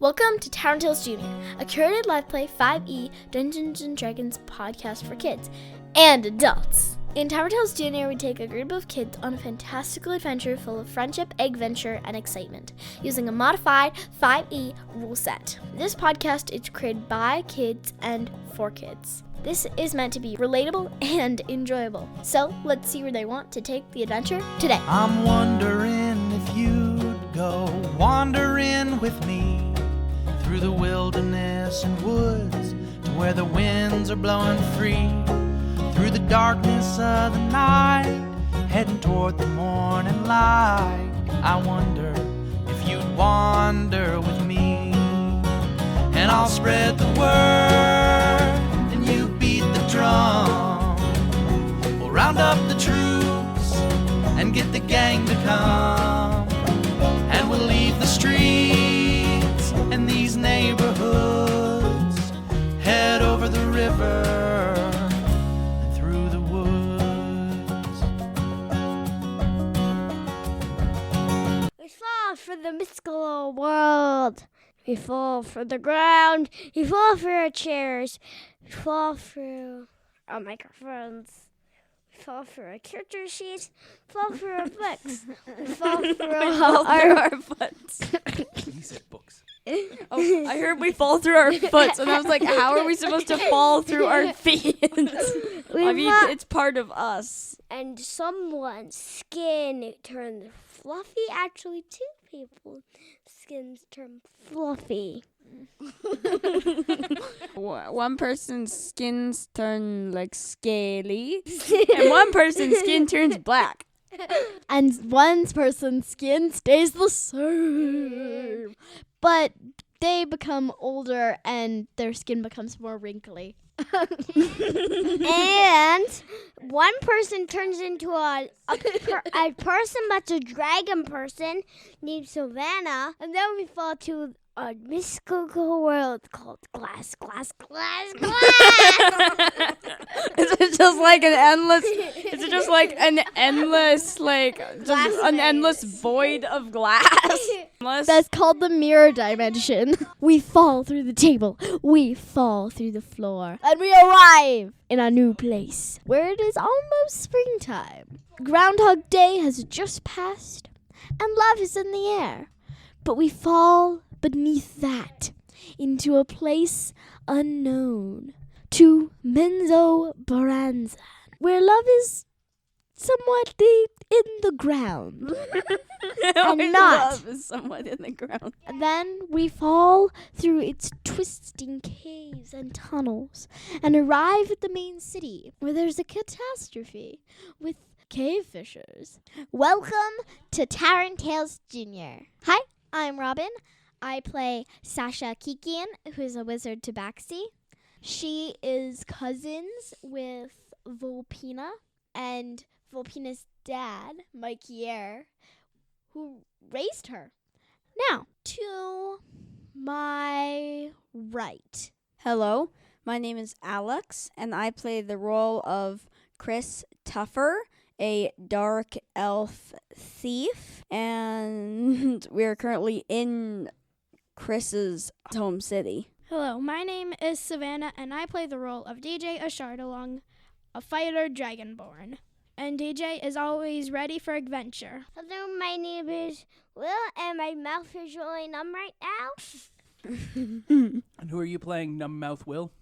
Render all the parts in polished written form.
Welcome to Tavern Tales Junior, a curated live play 5e Dungeons & Dragons podcast for kids and adults. In Tavern Tales Junior, we take a group of kids on a fantastical adventure full of friendship, adventure, and excitement, using a modified 5e rule set. This podcast is created by kids and for kids. This is meant to be relatable and enjoyable. So let's see where they want to take the adventure today. I'm wondering if you'd go wandering with me through the wilderness and woods to where the winds are blowing free, through the darkness of the night, heading toward the morning light. I wonder if you'd wander with me, and I'll spread the word and you beat the drum. We'll round up the troops and get the gang to come, and we'll leave the streets and these neighborhoods, head over the river and through the woods. We fall for the mystical world. We fall for the ground. We fall for our chairs. We fall through our microphones. We fall for our character sheets. We fall for our books. We fall through our butts. He said books. Oh, I heard we fall through our foots, and I was like, how are we supposed to fall through our feet? I mean, it's part of us. And someone's skin turns fluffy. Actually, two people's skins turn fluffy. One person's skins turn like scaly, and one person's skin turns black. And one person's skin stays the same, but they become older and their skin becomes more wrinkly. And one person turns into a person that's a dragon person named Savannah, and then we fall to a mystical world called glass. Is it just like an endless? Is it just like an endless, an endless void of glass? That's called the mirror dimension. We fall through the table, we fall through the floor, and we arrive in a new place where it is almost springtime. Groundhog Day has just passed, and love is in the air. But we fall beneath that into a place unknown, to Menzoberranzan, where love is somewhat deep in the ground. And not. Love is somewhat in the ground. And then we fall through its twisting caves and tunnels and arrive at the main city, where there's a catastrophe with cave fishers. Welcome to Tavern Tales Junior. Hi, I'm Robin. I play Sasha Kikian, who is a wizard tabaxi. She is cousins with Volpina and Volpina's dad, Mikey Air, who raised her. Now, to my right. Hello, my name is Alex, and I play the role of Chris Tuffer, a dark elf thief, and we're currently in Chris's home city. Hello, my name is Savannah, and I play the role of DJ Ashardalong, a fighter dragonborn. And DJ is always ready for adventure. Hello, my name is Will, and my mouth is really numb right now. And who are you playing, Numbmouth Will?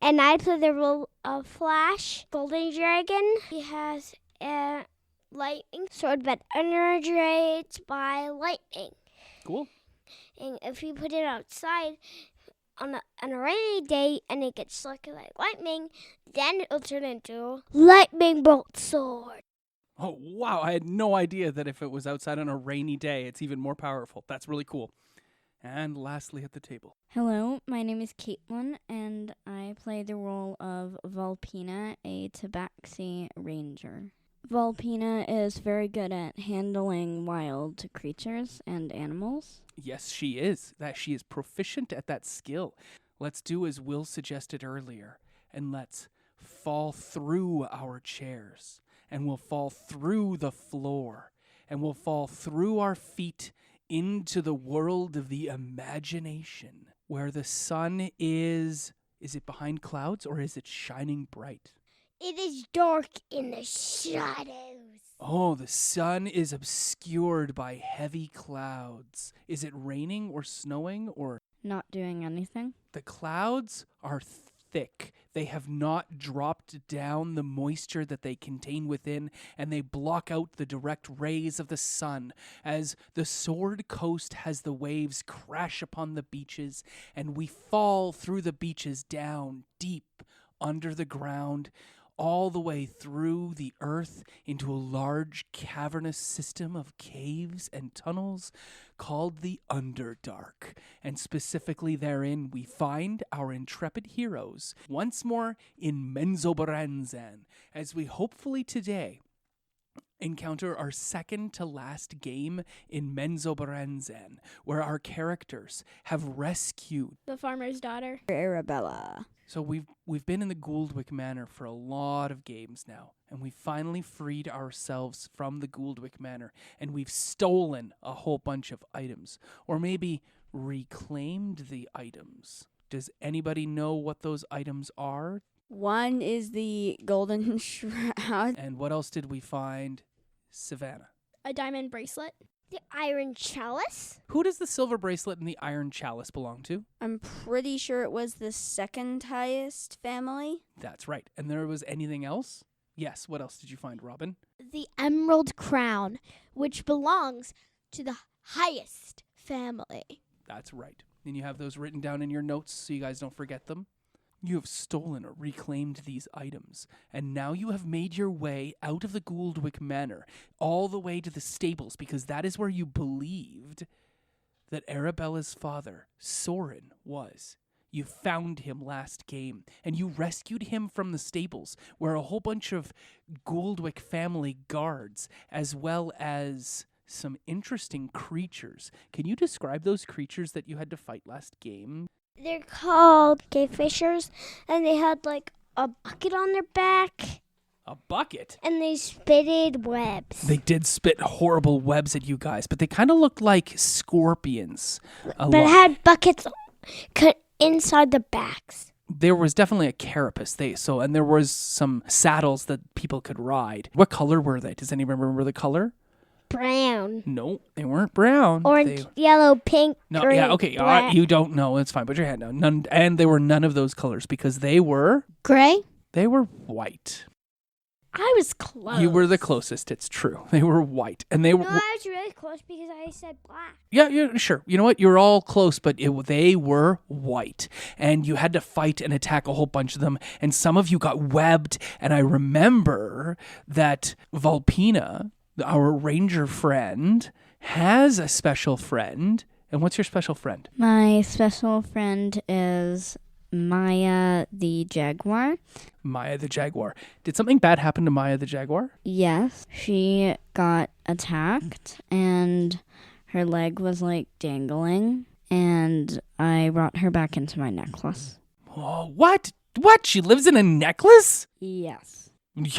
And I play the role of Flash, Golden Dragon. He has a lightning sword that energized by lightning. Cool. And if you put it outside on a rainy day and it gets struck like lightning, then it'll turn into lightning bolt sword. Oh, wow. I had no idea that if it was outside on a rainy day, it's even more powerful. That's really cool. And lastly at the table. Hello, my name is Caitlin, and I play the role of Volpina, a tabaxi ranger. Volpina is very good at handling wild creatures and animals. Yes, she is. She is proficient at that skill. Let's do as Will suggested earlier, and let's fall through our chairs, and we'll fall through the floor, and we'll fall through our feet into the world of the imagination, where the sun is it behind clouds or is it shining bright? It is dark in the shadows. Oh, the sun is obscured by heavy clouds. Is it raining or snowing or? Not doing anything. The clouds are thick. They have not dropped down the moisture that they contain within, and they block out the direct rays of the sun as the Sword Coast has the waves crash upon the beaches, and we fall through the beaches down deep under the ground, all the way through the earth into a large cavernous system of caves and tunnels called the Underdark. And specifically therein we find our intrepid heroes once more in Menzoberranzan, as we hopefully today encounter our second to last game in Menzoberranzan, where our characters have rescued The farmer's daughter. Arabella. So we've been in the Gouldwick Manor for a lot of games now, and we finally freed ourselves from the Gouldwick Manor, and we've stolen a whole bunch of items, or maybe reclaimed the items. Does anybody know what those items are? One is the golden shroud. And what else did we find? Savannah. A diamond bracelet. The iron chalice. Who does the silver bracelet and the iron chalice belong to? I'm pretty sure it was the second highest family. That's right. And there was anything else? Yes. What else did you find, Robin? The emerald crown, which belongs to the highest family. That's right. And you have those written down in your notes so you guys don't forget them. You have stolen or reclaimed these items, and now you have made your way out of the Gouldwick Manor, all the way to the stables, because that is where you believed that Arabella's father, Soren, was. You found him last game, and you rescued him from the stables, where a whole bunch of Gouldwick family guards, as well as some interesting creatures. Can you describe those creatures that you had to fight last game? They're called cave fishers, and they had like a bucket on their back, A bucket? and they spitted webs. They did spit horrible webs at you guys, but they kind of looked like scorpions. But it had buckets inside the backs. There was definitely a carapace, and there was some saddles that people could ride. What color were they? Does anyone remember the color? Brown, No, they weren't brown. orange, yellow, pink, No, green, yeah, okay. black. You don't know. It's fine. Put your hand down. None, and they were none of those colors because they were Gray? white. I was close. You were the closest. It's true. They were white, and they No, were. I was really close because I said black. Yeah, sure. You know what? You're all close, but they were white. And you had to fight and attack a whole bunch of them. And some of you got webbed. And I remember that Vulpina, our ranger friend, has a special friend. And what's your special friend? My special friend is Maya the Jaguar. Maya the Jaguar. Did something bad happen to Maya the Jaguar? Yes, she got attacked and her leg was like dangling, and I brought her back into my necklace. Oh, what? What? She lives in a necklace? Yes.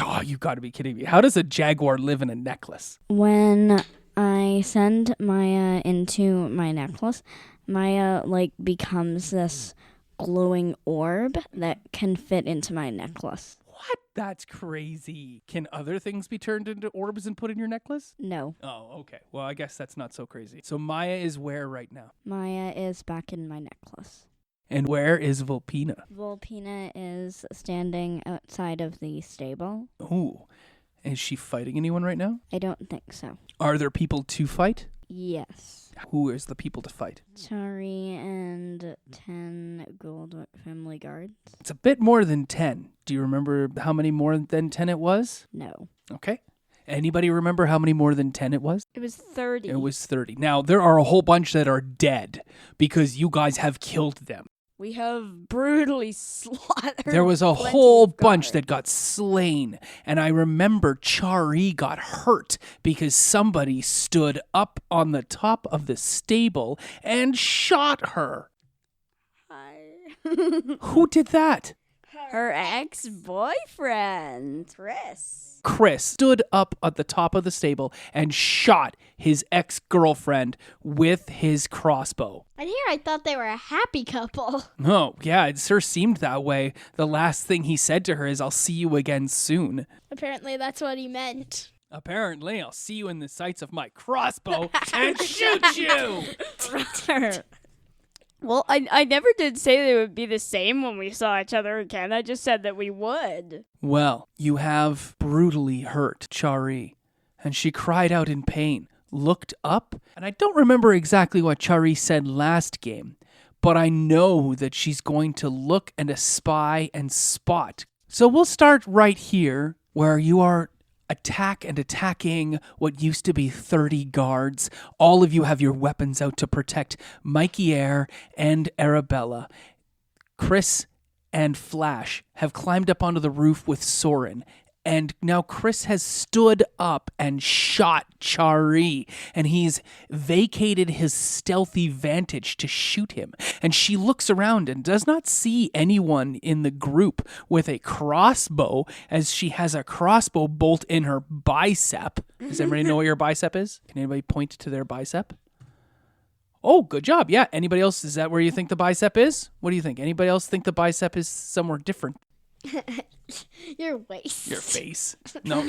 Oh, you gotta be kidding me. How does a jaguar live in a necklace? When I send Maya into my necklace, Maya like becomes this glowing orb that can fit into my necklace. What? That's crazy. Can other things be turned into orbs and put in your necklace? No, Oh, okay. Well, I guess that's not so crazy. So Maya is where right now? Maya is back in my necklace. And where is Vulpina? Vulpina is standing outside of the stable. Ooh. Is she fighting anyone right now? I don't think so. Are there people to fight? Yes. Who is the people to fight? Tari and 10 Goldwick family guards. It's a bit more than 10. Do you remember how many more than 10 it was? No. Okay. Anybody remember how many more than 10 it was? It was 30. It was 30. Now, there are a whole bunch that are dead because you guys have killed them. We have brutally slaughtered. There was a plenty whole of bunch guards. that got slain. And I remember Chari got hurt because somebody stood up on the top of the stable and shot her. Hi. Who did that? Her ex-boyfriend, Chris. Chris stood up at the top of the stable and shot his ex-girlfriend with his crossbow. And here I thought they were a happy couple. Oh, yeah, it sure seemed that way. The last thing he said to her is, "I'll see you again soon." Apparently, that's what he meant. Apparently, I'll see you in the sights of my crossbow and shoot you! Well, I never did say they would be the same when we saw each other again. I just said that we would. Well, you have brutally hurt Chari, and she cried out in pain, looked up, and I don't remember exactly what Chari said last game, but I know that she's going to look and espy and spot. So we'll start right here, where you are attacking what used to be 30 guards. All of you have your weapons out to protect Mikey Air and Arabella. Chris and Flash have climbed up onto the roof with Soren, and now Chris has stood up and shot Chari, and he's vacated his stealthy vantage to shoot him. And she looks around and does not see anyone in the group with a crossbow, as she has a crossbow bolt in her bicep. Does everybody know what your bicep is? Can anybody point to their bicep? Oh, good job. Yeah. Anybody else? Is that where you think the bicep is? What do you think? Anybody else think the bicep is somewhere different? Your waist. Your face. No,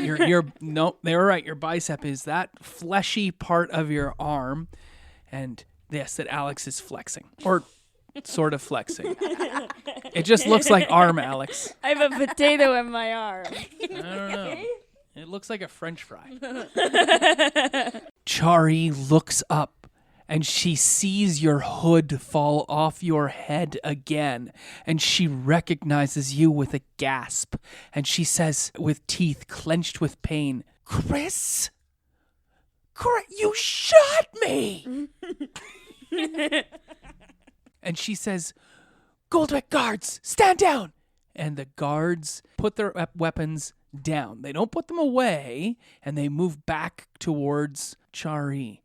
no, they were right. Your bicep is that fleshy part of your arm. And yes, that Alex is flexing. Or sort of flexing. It just looks like arm, Alex. I have a potato in my arm. I don't know. It looks like a French fry. Chari looks up, and she sees your hood fall off your head again, and she recognizes you with a gasp, and she says, with teeth clenched with pain, "Chris? You shot me!" And she says, "Goldwick guards, stand down!" And the guards put their weapons down. They don't put them away, and they move back towards Chari.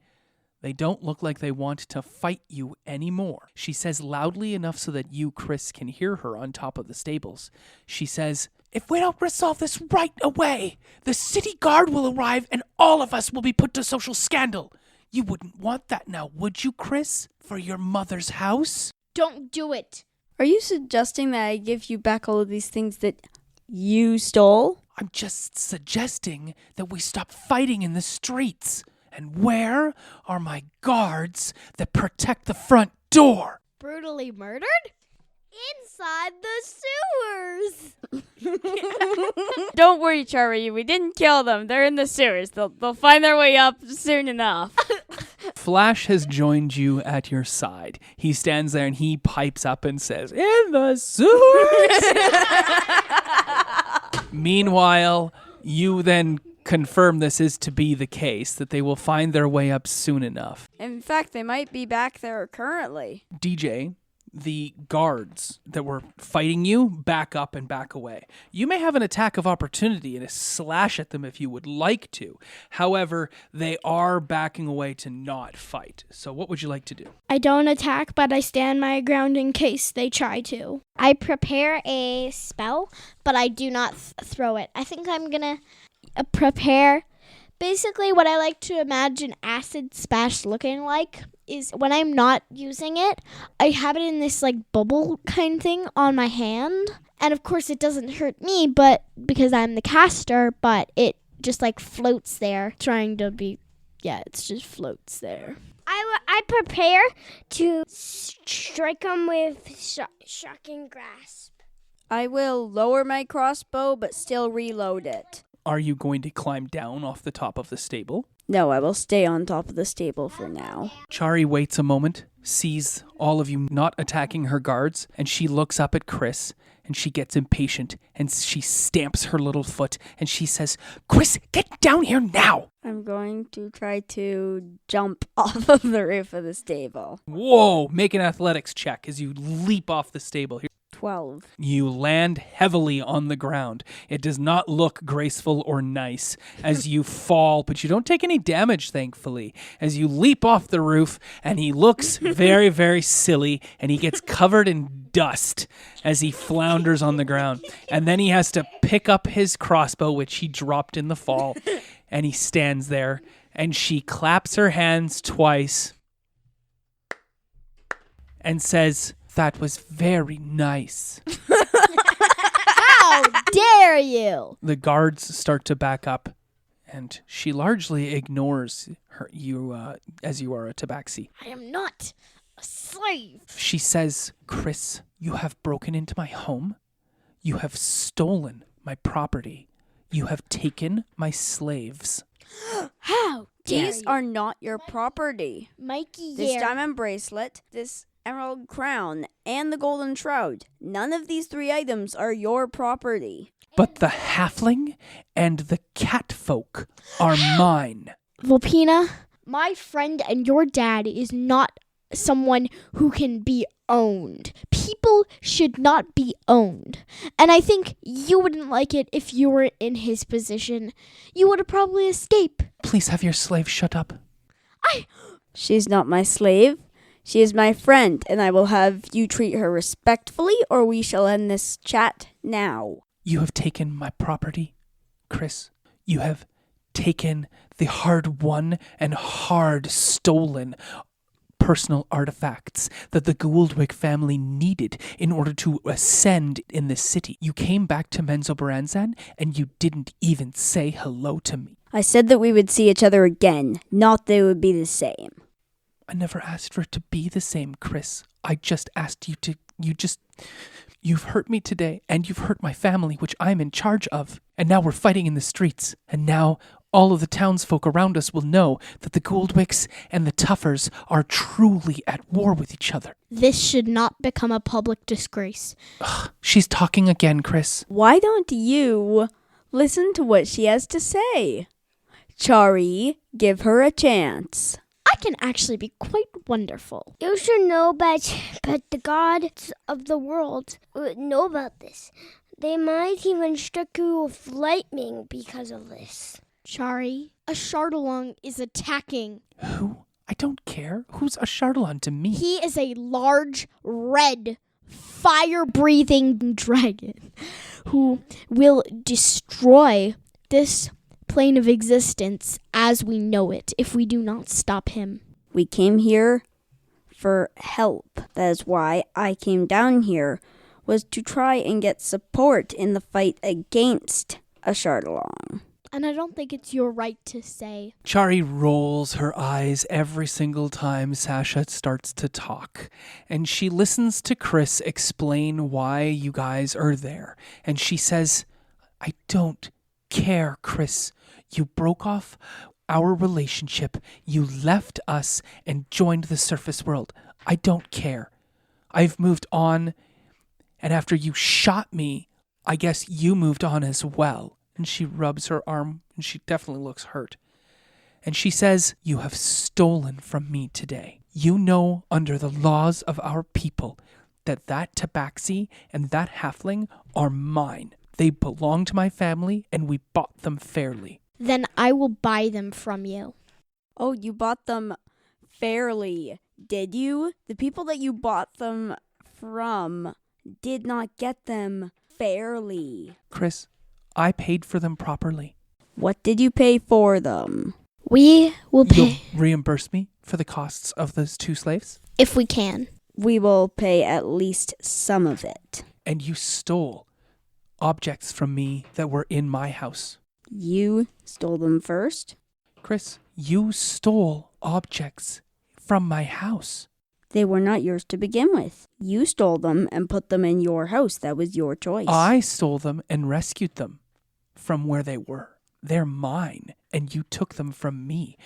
They don't look like they want to fight you anymore. She says loudly enough so that you, Chris, can hear her on top of the stables. She says, "If we don't resolve this right away, the city guard will arrive and all of us will be put to social scandal. You wouldn't want that now, would you, Chris? For your mother's house?" Don't do it. Are you suggesting that I give you back all of these things that you stole? "I'm just suggesting that we stop fighting in the streets. And where are my guards that protect the front door?" Brutally murdered? Inside the sewers. Don't worry, Chari. We didn't kill them. They're in the sewers. They'll find their way up soon enough. Flash has joined you at your side. He stands there and he pipes up and says, "In the sewers!" Meanwhile, you then confirm this is to be the case, that they will find their way up soon enough. In fact, they might be back there currently. DJ, the guards that were fighting you back up and back away. You may have an attack of opportunity and a slash at them if you would like to. However, they are backing away to not fight. So what would you like to do? I don't attack, but I stand my ground in case they try to. I prepare a spell, but I do not throw it. I think I'm going to prepare. Basically, what I like to imagine acid splash looking like is when I'm not using it, I have it in this like bubble kind thing on my hand. And of course, it doesn't hurt me, but because I'm the caster, but it just like floats there, trying to be, it just floats there. I prepare to strike them with shocking grasp. I will lower my crossbow, but still reload it. Are you going to climb down off the top of the stable? No, I will stay on top of the stable for now. Chari waits a moment, sees all of you not attacking her guards, and she looks up at Chris, and she gets impatient, and she stamps her little foot, and she says, "Chris, get down here now!" I'm going to try to jump off of the roof of the stable. Whoa, make an athletics check as you leap off the stable. Here, 12. You land heavily on the ground. It does not look graceful or nice as you fall, but you don't take any damage, thankfully, as you leap off the roof, and he looks very, very silly, and he gets covered in dust as he flounders on the ground. And then he has to pick up his crossbow, which he dropped in the fall, and he stands there, and she claps her hands twice and says, "That was very nice." How dare you? The guards start to back up, and she largely ignores you as you are a tabaxi. I am not a slave. She says, "Chris, you have broken into my home. You have stolen my property. You have taken my slaves." How dare These you? are not your property. Mikey This here. diamond bracelet, this emerald crown, and the golden shroud. None of these 3 items are your property. But the halfling and the cat folk are mine. Volpina, my friend and your dad is not someone who can be owned. People should not be owned. And I think you wouldn't like it if you were in his position. You would probably escape. Please have your slave shut up. She's not my slave. She is my friend, and I will have you treat her respectfully, or we shall end this chat now. You have taken my property, Chris. You have taken the hard-won and hard-stolen personal artifacts that the Gouldwick family needed in order to ascend in this city. You came back to Menzoberranzan, and you didn't even say hello to me. I said that we would see each other again, not that it would be the same. I never asked for it to be the same, Chris. I just asked you to... You've hurt me today, and you've hurt my family, which I'm in charge of. And now we're fighting in the streets. And now all of the townsfolk around us will know that the Gouldwicks and the Tuffers are truly at war with each other. This should not become a public disgrace. Ugh, she's talking again, Chris. Why don't you listen to what she has to say? Chari, give her a chance. I can actually be quite wonderful. You should know, but the gods of the world would know about this. They might even strike you with lightning because of this. Chari, a Chardalong is attacking. Who? I don't care. Who's a Chardalon to me? He is a large, red, fire-breathing dragon who will destroy this plane of existence as we know it if we do not stop him. We came here for help. That is why I came down here, was to try and get support in the fight against a Chardalong. And I don't think it's your right to say. Chari rolls her eyes every single time Sasha starts to talk, and she listens to Chris explain why you guys are there. And she says, "I don't care, Chris. You broke off our relationship. You left us and joined the surface world. I don't care. I've moved on, and after you shot me, I guess you moved on as well." And she rubs her arm, and she definitely looks hurt. And she says, "You have stolen from me today. You know under the laws of our people that tabaxi and that halfling are mine. They belong to my family, and we bought them fairly." Then I will buy them from you. Oh, you bought them fairly, did you? The people that you bought them from did not get them fairly. Chris, I paid for them properly. What did you pay for them? We will pay You'll reimburse me for the costs of those 2 slaves? if we can. We will pay at least some of it. And you stole objects from me that were in my house. You stole them first? Chris, you stole objects from my house. They were not yours to begin with. You stole them and put them in your house. That was your choice. I stole them and rescued them from where they were. They're mine, and you took them from me.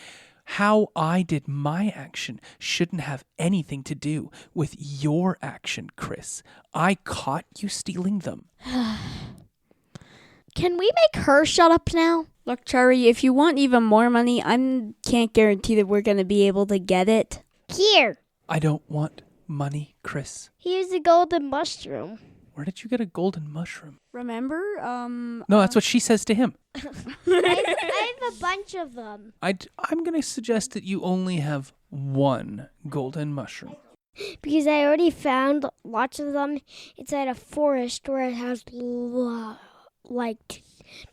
How I did my action shouldn't have anything to do with your action, Chris. I caught you stealing them. Can we make her shut up now? Look, Chari, if you want even more money, I can't guarantee that we're going to be able to get it. Here, I don't want money, Chris. here's the golden mushroom. Where did you get a golden mushroom? Remember? No, that's what she says to him. I have a bunch of them. I'm going to suggest that you only have one golden mushroom. Because I already found lots of them inside a forest where it has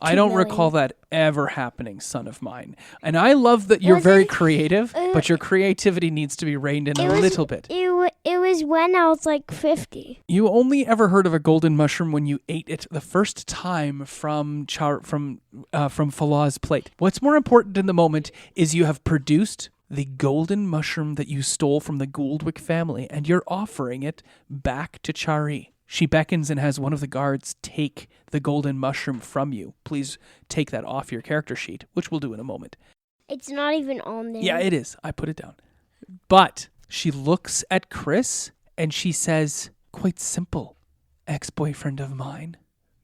I don't recall that ever happening, son of mine. And I love that you're very creative, but your creativity needs to be reined in a little bit. It was when I was like 50. You only ever heard of a golden mushroom when you ate it the first time from Falah's plate. What's more important in the moment is you have produced the golden mushroom that you stole from the Gouldwick family, and you're offering it back to Chari. She beckons and has one of the guards take the golden mushroom from you. Please take that off your character sheet, which we'll do in a moment. It's not even on there. Yeah, it is. I put it down. But she looks at Chris and she says, quite simple, ex-boyfriend of mine,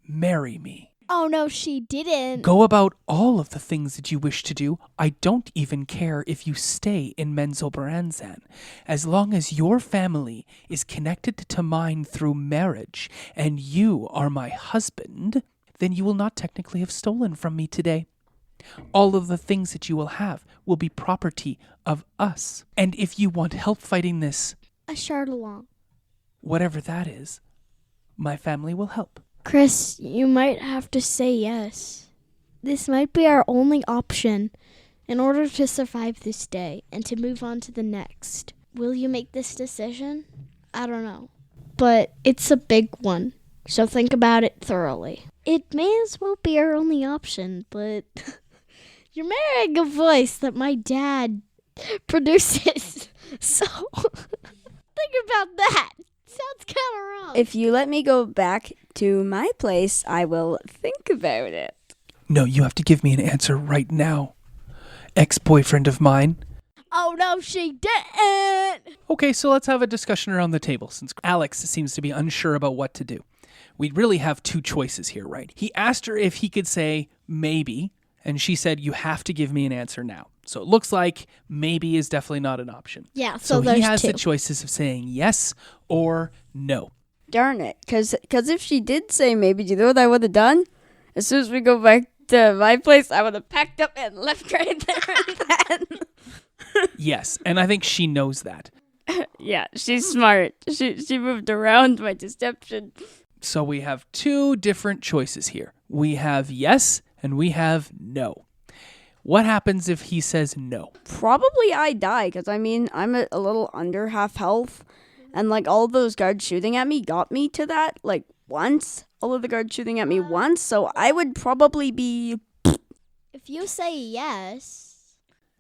marry me. Oh, no, she didn't. Go about all of the things that you wish to do. I don't even care if you stay in Menzoberranzan. As long as your family is connected to mine through marriage and you are my husband, then you will not technically have stolen from me today. All of the things that you will have will be property of us. And if you want help fighting this, A shard along. whatever that is, my family will help. Chris, you might have to say yes. This might be our only option in order to survive this day and to move on to the next. Will you make this decision? I don't know. But it's a big one, so think about it thoroughly. It may as well be our only option, but you're marrying a voice that my dad produces. So think about that. Sounds kind of wrong. If you let me go back to my place, I will think about it. No, you have to give me an answer right now. Ex-boyfriend of mine. Oh, no, she didn't. Okay, so let's have a discussion around the table since Alex seems to be unsure about what to do. We really have two choices here, right? He asked her if he could say maybe, and she said, you have to give me an answer now. So it looks like maybe is definitely not an option. Yeah, So there's he has two. the choices of saying yes or no. Darn it. Because if she did say maybe, do you know what I would have done? As soon as we go back to my place, I would have packed up and left right there and then. Yes, and I think she knows that. Yeah, she's smart. She moved around my deception. So we have two different choices here. We have yes and we have no. What happens if he says no? Probably I die, because I'm a little under half health. And like all those guards shooting at me got me to that like once. All of the guards shooting at me once. So I would probably be... If you say yes...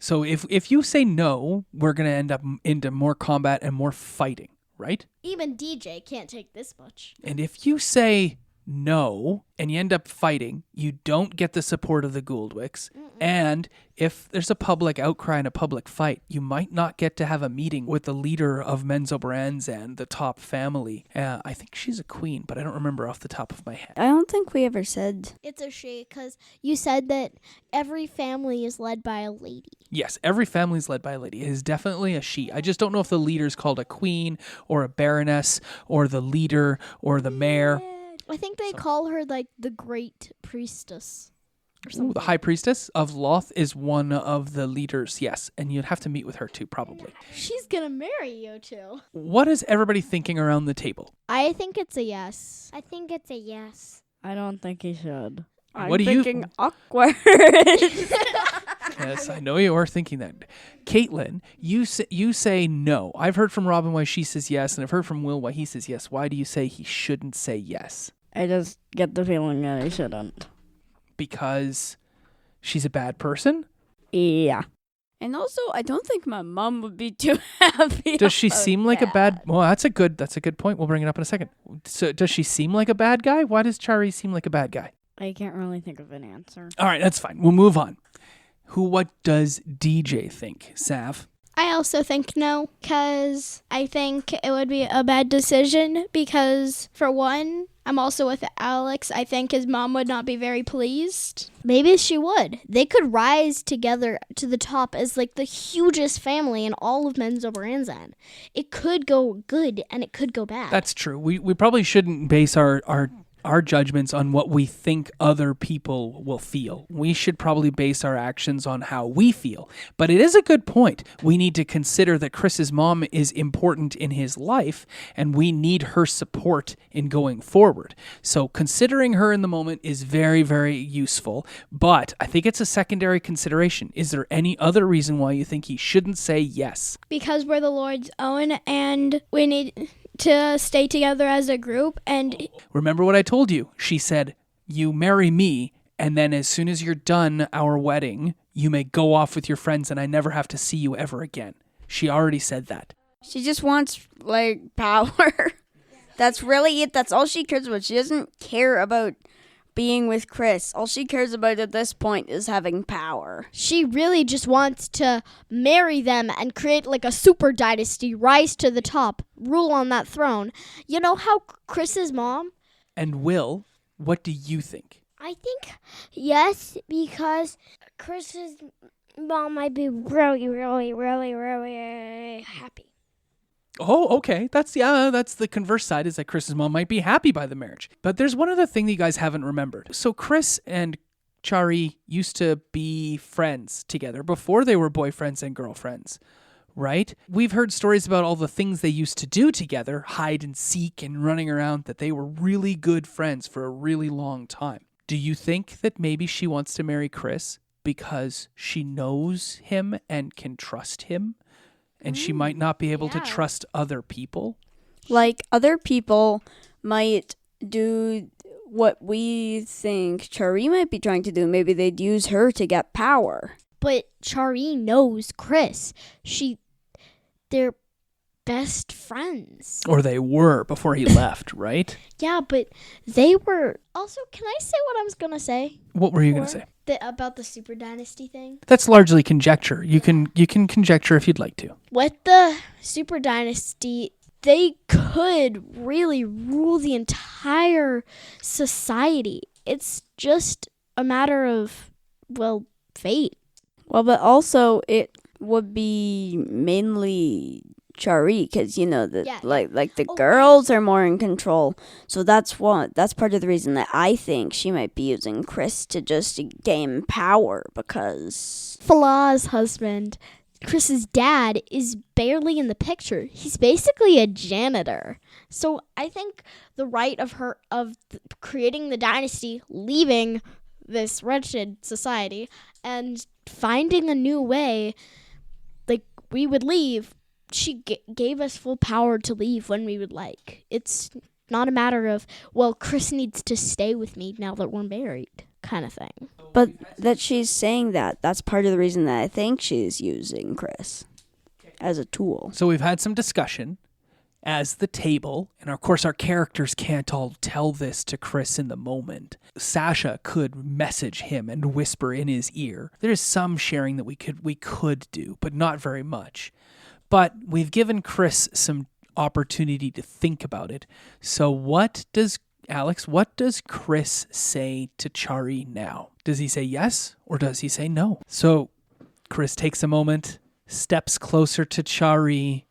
So if you say no, we're going to end up into more combat and more fighting, right? Even DJ can't take this much. And if you say no and you end up fighting, you don't get the support of the Gouldwicks. And if there's a public outcry and a public fight, you might not get to have a meeting with the leader of Menzoberranzan, the top family. I think she's a queen, but I don't remember off the top of my head. I don't think we ever said... It's a she, because you said that every family is led by a lady. Yes, every family is led by a lady. It is definitely a she. I just don't know if the leader is called a queen or a baroness or the leader or the mayor. I think they call her like the great priestess or something. Ooh, the high priestess of Loth is one of the leaders, yes. And you'd have to meet with her too, probably. She's gonna marry you too. What is everybody thinking around the table? I think it's a yes. I think it's a yes. I don't think he should. I'm What do you- thinking awkward. Yes, I know you are thinking that. Caitlin, you say no. I've heard from Robin why she says yes, and I've heard from Will why he says yes. Why do you say he shouldn't say yes? I just get the feeling that he shouldn't. Because she's a bad person? Yeah. And also, I don't think my mom would be too happy. Does she about seem like a that. bad... Well, that's a good point. We'll bring it up in a second. So does she seem like a bad guy? Why does Chari seem like a bad guy? I can't really think of an answer. All right, that's fine. We'll move on. What does DJ think, Sav? I also think no, because I think it would be a bad decision because, for one, I'm also with Alex. I think his mom would not be very pleased. Maybe she would. They could rise together to the top as like the hugest family in all of Menzoberranzan. It could go good and it could go bad. That's true. We probably shouldn't base our judgments on what we think other people will feel. We should probably base our actions on how we feel. But it is a good point. We need to consider that Chris's mom is important in his life, and we need her support in going forward. So considering her in the moment is very, very useful. But I think it's a secondary consideration. Is there any other reason why you think he shouldn't say yes? Because we're the Lord's own and we need to stay together as a group. And Remember what I told you? She said, you marry me, and then as soon as you're done our wedding, you may go off with your friends and I never have to see you ever again. She already said that. She just wants, like, power. That's really it. That's all she cares about. She doesn't care about being with Chris. All she cares about at this point is having power. She really just wants to marry them and create like a super dynasty, rise to the top, rule on that throne. You know how Chris's mom? And Will, what do you think? I think yes, because Chris's mom might be really, really, really, really happy. Oh, okay. That's the converse side, is that Chris's mom might be happy by the marriage. But there's one other thing that you guys haven't remembered. So Chris and Chari used to be friends together before they were boyfriends and girlfriends, right? We've heard stories about all the things they used to do together, hide and seek and running around, that they were really good friends for a really long time. Do you think that maybe she wants to marry Chris because she knows him and can trust him? And she might not be able to trust other people? Like, other people might do what we think Chari might be trying to do. Maybe they'd use her to get power. But Chari knows Chris. They're best friends. Or they were before he left, right? Yeah, but they were... Also, can I say what I was going to say? What were you going to say? About the super dynasty thing? That's largely conjecture. You can conjecture if you'd like to. With the super dynasty, they could really rule the entire society. It's just a matter of, well, fate. Well, but also it would be mainly Chari, because like the girls are more in control. So that's part of the reason that I think she might be using Chris to just gain power, because Falah's husband, Chris's dad, is barely in the picture. He's basically a janitor. So I think the right of creating the dynasty, leaving this wretched society, and finding a new way, like we would leave. She gave us full power to leave when we would like. It's not a matter of, well, Chris needs to stay with me now that we're married, kind of thing. But that she's saying that's part of the reason that I think she's using Chris as a tool. So we've had some discussion as the table, and of course our characters can't all tell this to Chris in the moment. Sasha could message him and whisper in his ear. There's some sharing that we could do, but not very much. But we've given Chris some opportunity to think about it. So what does Chris say to Chari now? Does he say yes or does he say no? So Chris takes a moment, steps closer to Chari,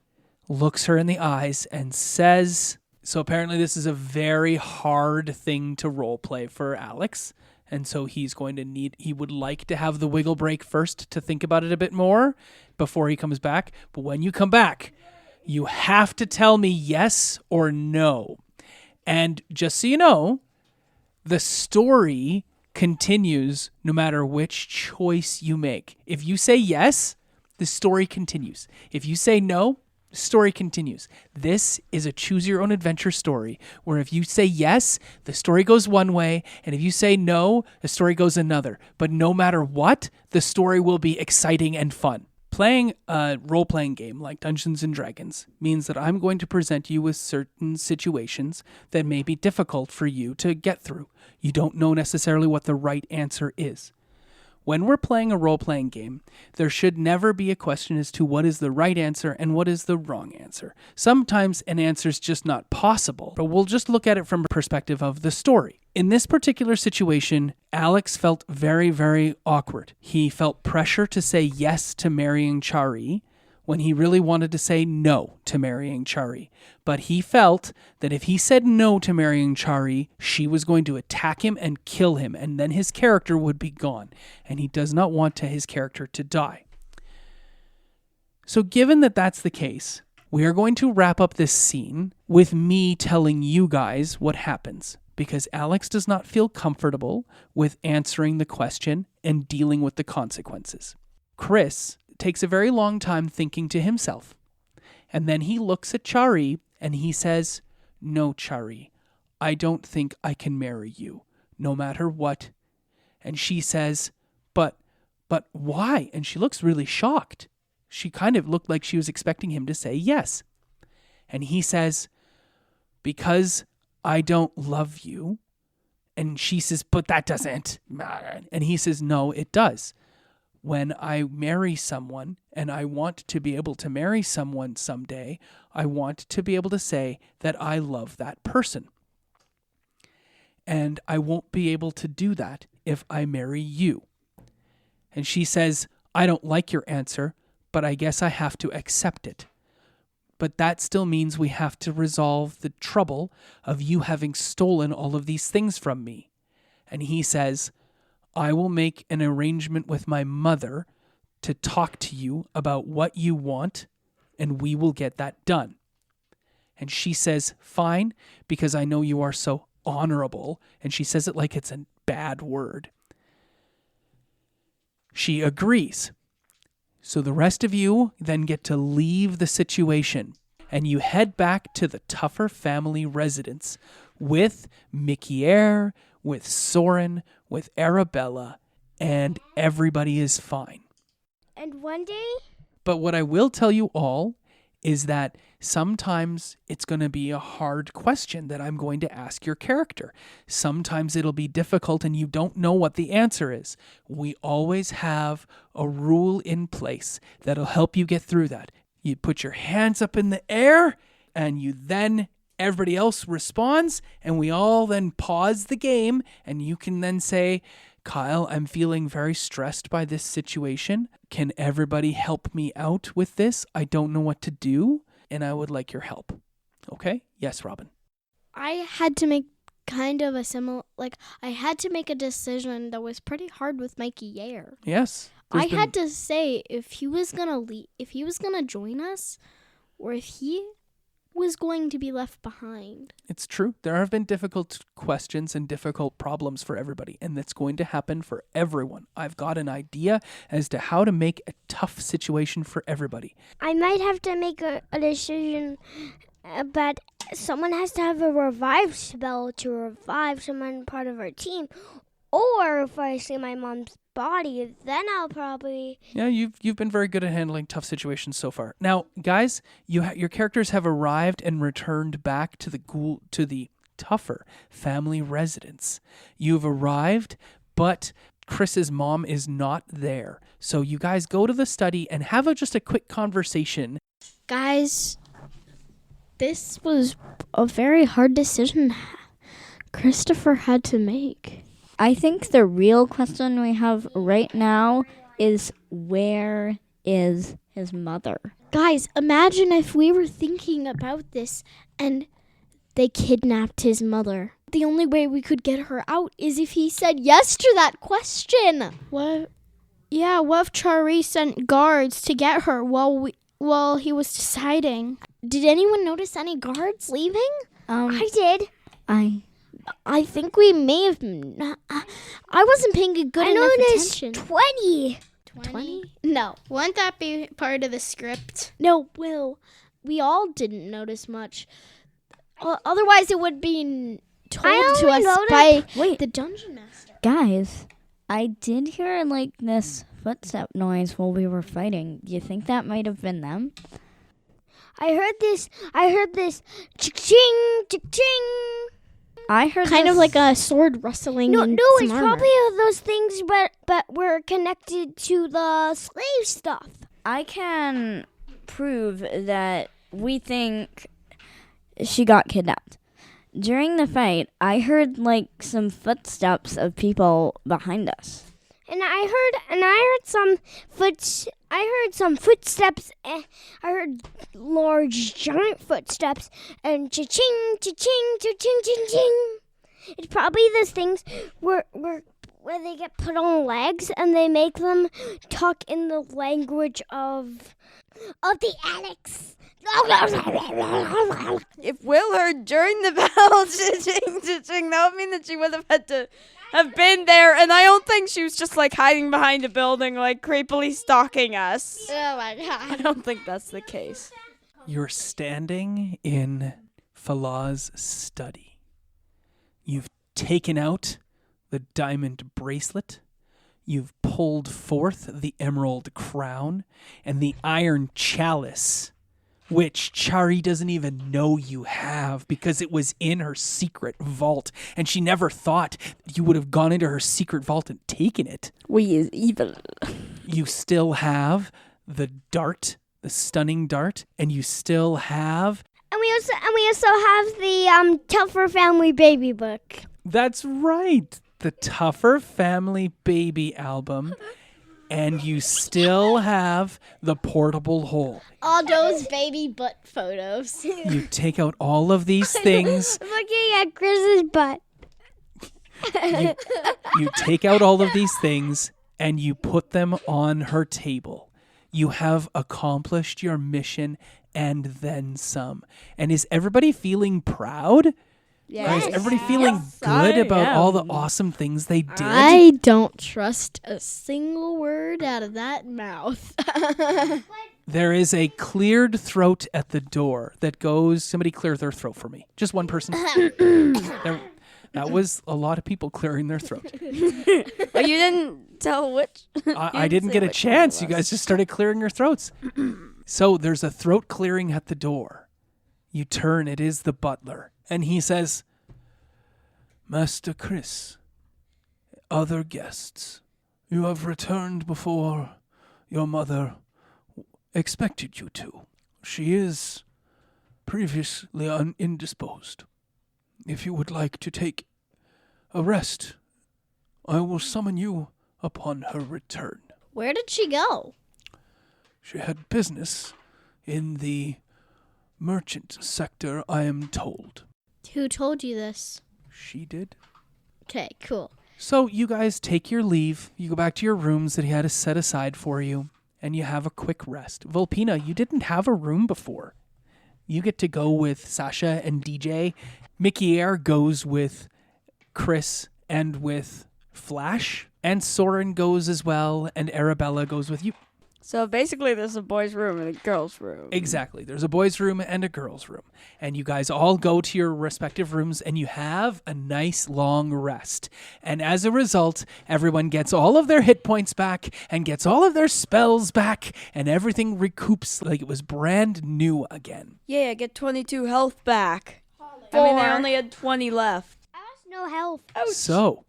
looks her in the eyes and says, so apparently this is a very hard thing to role play for Alex. And so he would like to have the wiggle break first to think about it a bit more before he comes back. But when you come back, you have to tell me yes or no. And just so you know, the story continues no matter which choice you make. If you say yes, the story continues. If you say no, the story continues. This is a choose your own adventure story where if you say yes, the story goes one way, and if you say no, the story goes another. But no matter what, the story will be exciting and fun. Playing a role-playing game like Dungeons & Dragons means that I'm going to present you with certain situations that may be difficult for you to get through. You don't know necessarily what the right answer is. When we're playing a role-playing game, there should never be a question as to what is the right answer and what is the wrong answer. Sometimes an answer is just not possible, but we'll just look at it from a perspective of the story. In this particular situation, Alex felt very, very awkward. He felt pressure to say yes to marrying Chari when he really wanted to say no to marrying Chari. But he felt that if he said no to marrying Chari, she was going to attack him and kill him, and then his character would be gone. And he does not want his character to die. So given that that's the case, we are going to wrap up this scene with me telling you guys what happens, because Alex does not feel comfortable with answering the question and dealing with the consequences. Chris takes a very long time thinking to himself. And then he looks at Chari and he says, "No, Chari, I don't think I can marry you, no matter what." And she says, but why? And she looks really shocked. She kind of looked like she was expecting him to say yes. And he says, "Because I don't love you." And she says, "But that doesn't." And he says, "No, it does. When I marry someone, and I want to be able to marry someone someday, I want to be able to say that I love that person. And I won't be able to do that if I marry you." And she says, "I don't like your answer, but I guess I have to accept it. But that still means we have to resolve the trouble of you having stolen all of these things from me." And he says, "I will make an arrangement with my mother to talk to you about what you want, and we will get that done." And she says, "Fine, because I know you are so honorable." And she says it like it's a bad word. She agrees. So the rest of you then get to leave the situation, and you head back to the Tuffer family residence with Mikier, with Soren, with Arabella, and everybody is fine. And one day, But what I will tell you all is that sometimes it's going to be a hard question that I'm going to ask your character. Sometimes it'll be difficult and you don't know what the answer is. We always have a rule in place that'll help you get through that. You put your hands up in the air and everybody else responds, and we all then pause the game, and you can then say, "Kyle, I'm feeling very stressed by this situation. Can everybody help me out with this? I don't know what to do, and I would like your help." Okay? Yes, Robin. I had to make kind of a I had to make a decision that was pretty hard with Mikey Yair. Yes. I had to say if he was gonna join us, or if he was going to be left behind. It's true. There have been difficult questions and difficult problems for everybody, and that's going to happen for everyone. I've got an idea as to how to make a tough situation for everybody. I might have to make a decision, but someone has to have a revive spell to revive someone part of our team. Or if I see my mom's body, then I'll probably... Yeah, you've been very good at handling tough situations so far. Now, guys, your characters have arrived and returned back to the Tuffer family residence. You've arrived, but Chris's mom is not there. So you guys go to the study and have just a quick conversation. Guys, this was a very hard decision Christopher had to make. I think the real question we have right now is, where is his mother? Guys, imagine if we were thinking about this and they kidnapped his mother. The only way we could get her out is if he said yes to that question. What? Yeah, what if Chari sent guards to get her while he was deciding? Did anyone notice any guards leaving? I did. I think we may have... I wasn't paying a good enough attention. 20. 20? No. Wouldn't that be part of the script? No, Will. We all didn't notice much. Otherwise, it would be told to us by the dungeon master. Guys, I did hear this footstep noise while we were fighting. Do you think that might have been them? I heard this ching, ching, ching. I heard Kind of this- like a sword rustling. No, and it's some armor. probably those things, but we're connected to the slave stuff. I can prove that we think she got kidnapped. During the fight, I heard like some footsteps of people behind us. And I heard some footsteps. I heard large, giant footsteps, and cha-ching, cha-ching, cha-ching, cha-ching. It's probably those things where they get put on legs and they make them talk in the language of the Alex. If Will heard during the bell, ching, that would mean that she would have had to have been there. And I don't think she was just like hiding behind a building, like creepily stalking us. Oh my I god. don't think that's the case. You're standing in Falah's study. You've taken out the diamond bracelet. You've pulled forth the emerald crown and the iron chalice, which Chari doesn't even know you have because it was in her secret vault, and she never thought you would have gone into her secret vault and taken it. We is evil. You still have the dart, the stunning dart, and you still have... And we also have the Tougher Family Baby book. That's right, the Tougher Family Baby album. And you still have the portable hole. All those baby butt photos. You take out all of these things. Looking at Chris's butt. You take out all of these things and you put them on her table. You have accomplished your mission and then some. And is everybody feeling proud? Yes. Or is everybody feeling good about all the awesome things they did? I don't trust a single word out of that mouth. There is a cleared throat at the door that goes, somebody clear their throat for me. Just one person. That was a lot of people clearing their throat. Oh, you didn't tell which? I didn't get a chance. You guys just started clearing your throats. So there's a throat clearing at the door. You turn, it is the butler. And he says, Master Chris, other guests, you have returned before your mother expected you to. She is previously indisposed. If you would like to take a rest, I will summon you upon her return. Where did she go? She had business in the merchant sector, I am told. Who told you this? She did. Okay, cool. So you guys take your leave. You go back to your rooms that he had set aside for you, and you have a quick rest. Volpina, you didn't have a room before. You get to go with Sasha and DJ. Mickey Air goes with Chris and with Flash. And Soren goes as well, and Arabella goes with you. So basically there's a boys' room and a girls' room. Exactly. There's a boys' room and a girls' room. And you guys all go to your respective rooms and you have a nice long rest. And as a result, everyone gets all of their hit points back and gets all of their spells back, and everything recoups like it was brand new again. Yeah, get 22 health back. I mean, I only had 20 left. I was no health. So,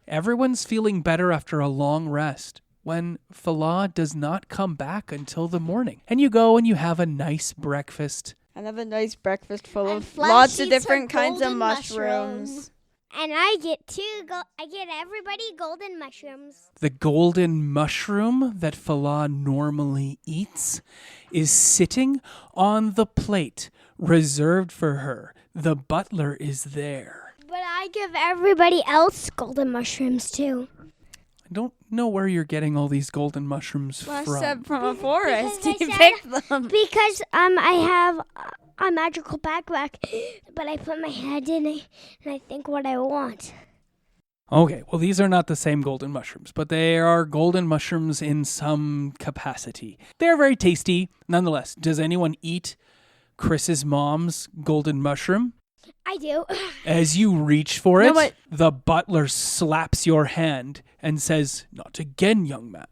everyone's feeling better after a long rest when Falah does not come back until the morning. And you go and you have a nice breakfast. And have a nice breakfast full And of Flash lots of eats her different kinds of golden mushrooms. And I get I get everybody golden mushrooms. The golden mushroom that Falah normally eats is sitting on the plate reserved for her. The butler is there. But I give everybody else golden mushrooms too. I don't know where you're getting all these golden mushrooms Flash from. said from a forest. Because He I said- picked them. Because I have a magical backpack, but I put my head in it and I think what I want. Okay, well, these are not the same golden mushrooms, but they are golden mushrooms in some capacity. They're very tasty. Nonetheless, does anyone eat Chris's mom's golden mushroom? I do. As you reach for it, No, but- the butler slaps your hand and says, "Not again, young man."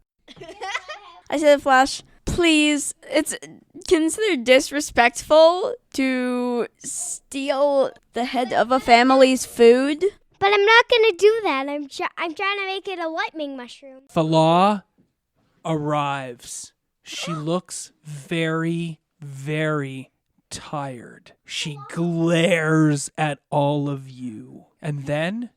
I said, Flash, Please, it's considered disrespectful to steal the head of a family's food. But I'm not gonna do that. I'm trying to make it a lightning mushroom. Fala arrives. She looks very, very tired. She glares at all of you. And then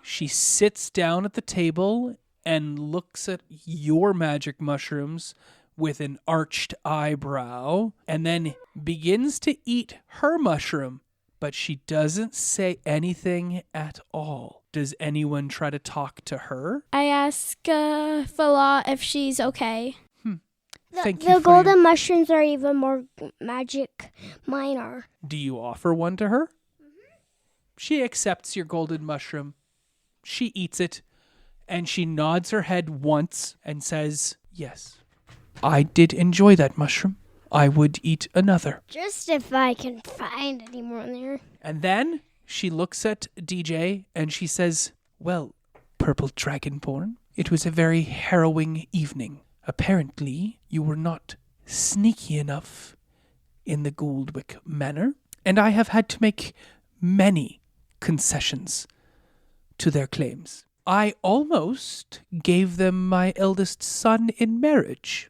she sits down at the table and looks at your magic mushrooms with an arched eyebrow, and then begins to eat her mushroom, but she doesn't say anything at all. Does anyone try to talk to her? I ask Fala if she's okay. Thank you The for golden mushrooms are even more magic. Mine are. Do you offer one to her? She accepts your golden mushroom. She eats it, and she nods her head once and says, "Yes, I did enjoy that mushroom. I would eat another." Just if I can find any more in there. And then she looks at DJ and she says, "Well, Purple Dragonborn, it was a very harrowing evening. Apparently, you were not sneaky enough in the Gouldwick Manor, and I have had to make many concessions to their claims. I almost gave them my eldest son in marriage,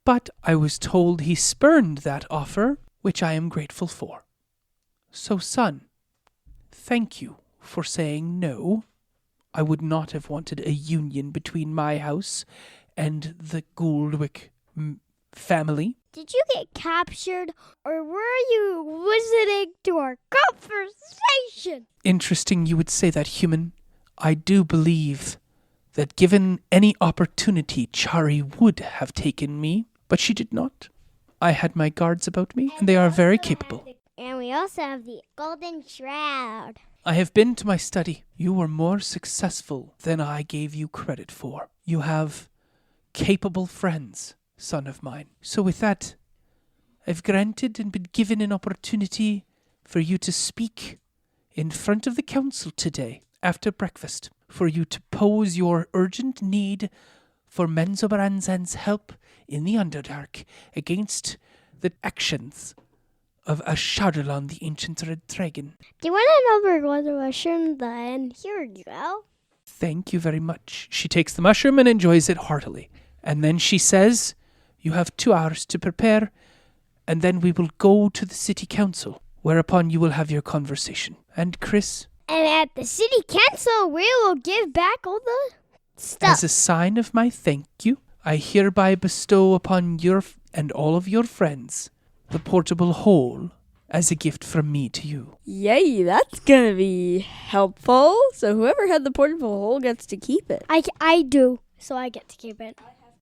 but I was told he spurned that offer, which I am grateful for. So, son, thank you for saying no. I would not have wanted a union between my house and the Gouldwick family." Did you get captured, or were you listening to our conversation? Interesting you would say that, human. I do believe that given any opportunity, Chari would have taken me, but she did not. I had my guards about me, and they are very capable. And we also have the golden shroud. I have been to my study. You were more successful than I gave you credit for. You have capable friends, son of mine. So with that, I've granted and been given an opportunity for you to speak in front of the council today, after breakfast, for you to pose your urgent need for Menzoberranzan's help in the Underdark against the actions of Ashardalon, the ancient red dragon. Do you want another golden mushroom? Then here you go. Thank you very much. She takes the mushroom and enjoys it heartily. And then she says, "You have 2 hours to prepare, and then we will go to the city council, whereupon you will have your conversation. And Chris, And at the city council, we will give back all the stuff. as a sign of my thank you, I hereby bestow upon your and all of your friends the portable hole as a gift from me to you." Yay, that's gonna be helpful. So whoever had the portable hole gets to keep it. I do, so I get to keep it.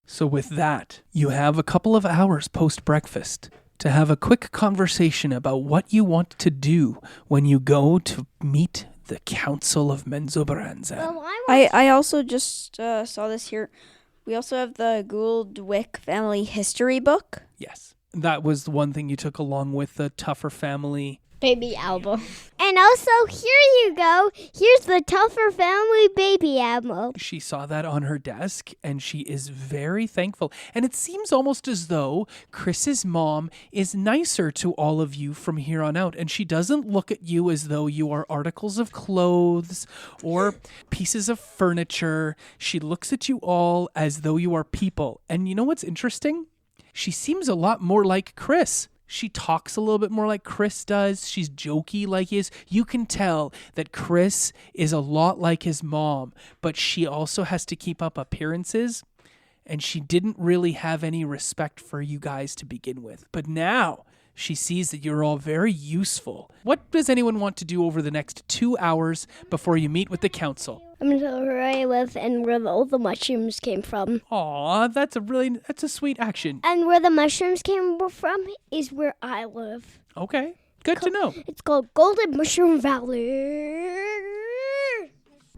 So with that, you have a couple of hours post-breakfast to have a quick conversation about what you want to do when you go to meet the Council of Menzoberranzan. Well, I also just saw this here. We also have the Gouldwick family history book. Yes. That was the one thing you took along with the Tougher family. baby album. And also, here you go. Here's the Tougher Family baby album. She saw that on her desk, and she is very thankful. And it seems almost as though Chris's mom is nicer to all of you from here on out, and she doesn't look at you as though you are articles of clothes or pieces of furniture. She looks at you all as though you are people. And you know what's interesting? She seems a lot more like Chris. She talks a little bit more like Chris does. She's jokey like he is. You can tell that Chris is a lot like his mom, but she also has to keep up appearances, and she didn't really have any respect for you guys to begin with. But now she sees that you're all very useful. What does anyone want to do over the next 2 hours before you meet with the council? I'm going to tell her where I live and where all the mushrooms came from. Aw, that's a sweet action. And where the mushrooms came from is where I live. Okay, good to know. It's called Golden Mushroom Valley.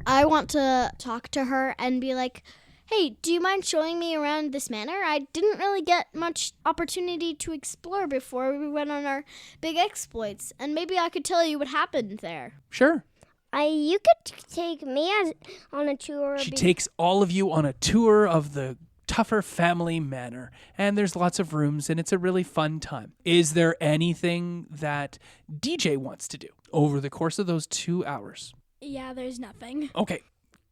I want to talk to her and be like, hey, do you mind showing me around this manor? I didn't really get much opportunity to explore before we went on our big exploits, and maybe I could tell you what happened there. Sure. You could take me on a tour. She takes all of you on a tour of the Tougher Family Manor, and there's lots of rooms, and it's a really fun time. Is there anything that DJ wants to do over the course of those 2 hours? Yeah, there's nothing. Okay.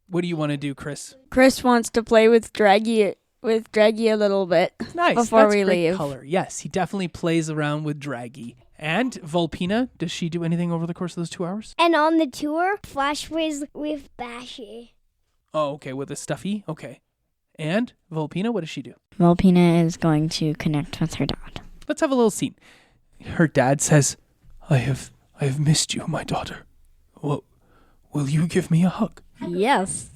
What do you want to do, Chris? Chris wants to play with Draggy a little bit. Nice. Before That's we great leave. color. Yes, he definitely plays around with Draggy. And Volpina, does she do anything over the course of those 2 hours? And on the tour, Flash plays with Bashy. Oh, okay, with a stuffy? Okay. And Volpina, what does she do? Volpina is going to connect with her dad. Let's have a little scene. Her dad says, I have missed you, my daughter. Well, will you give me a hug? Yes.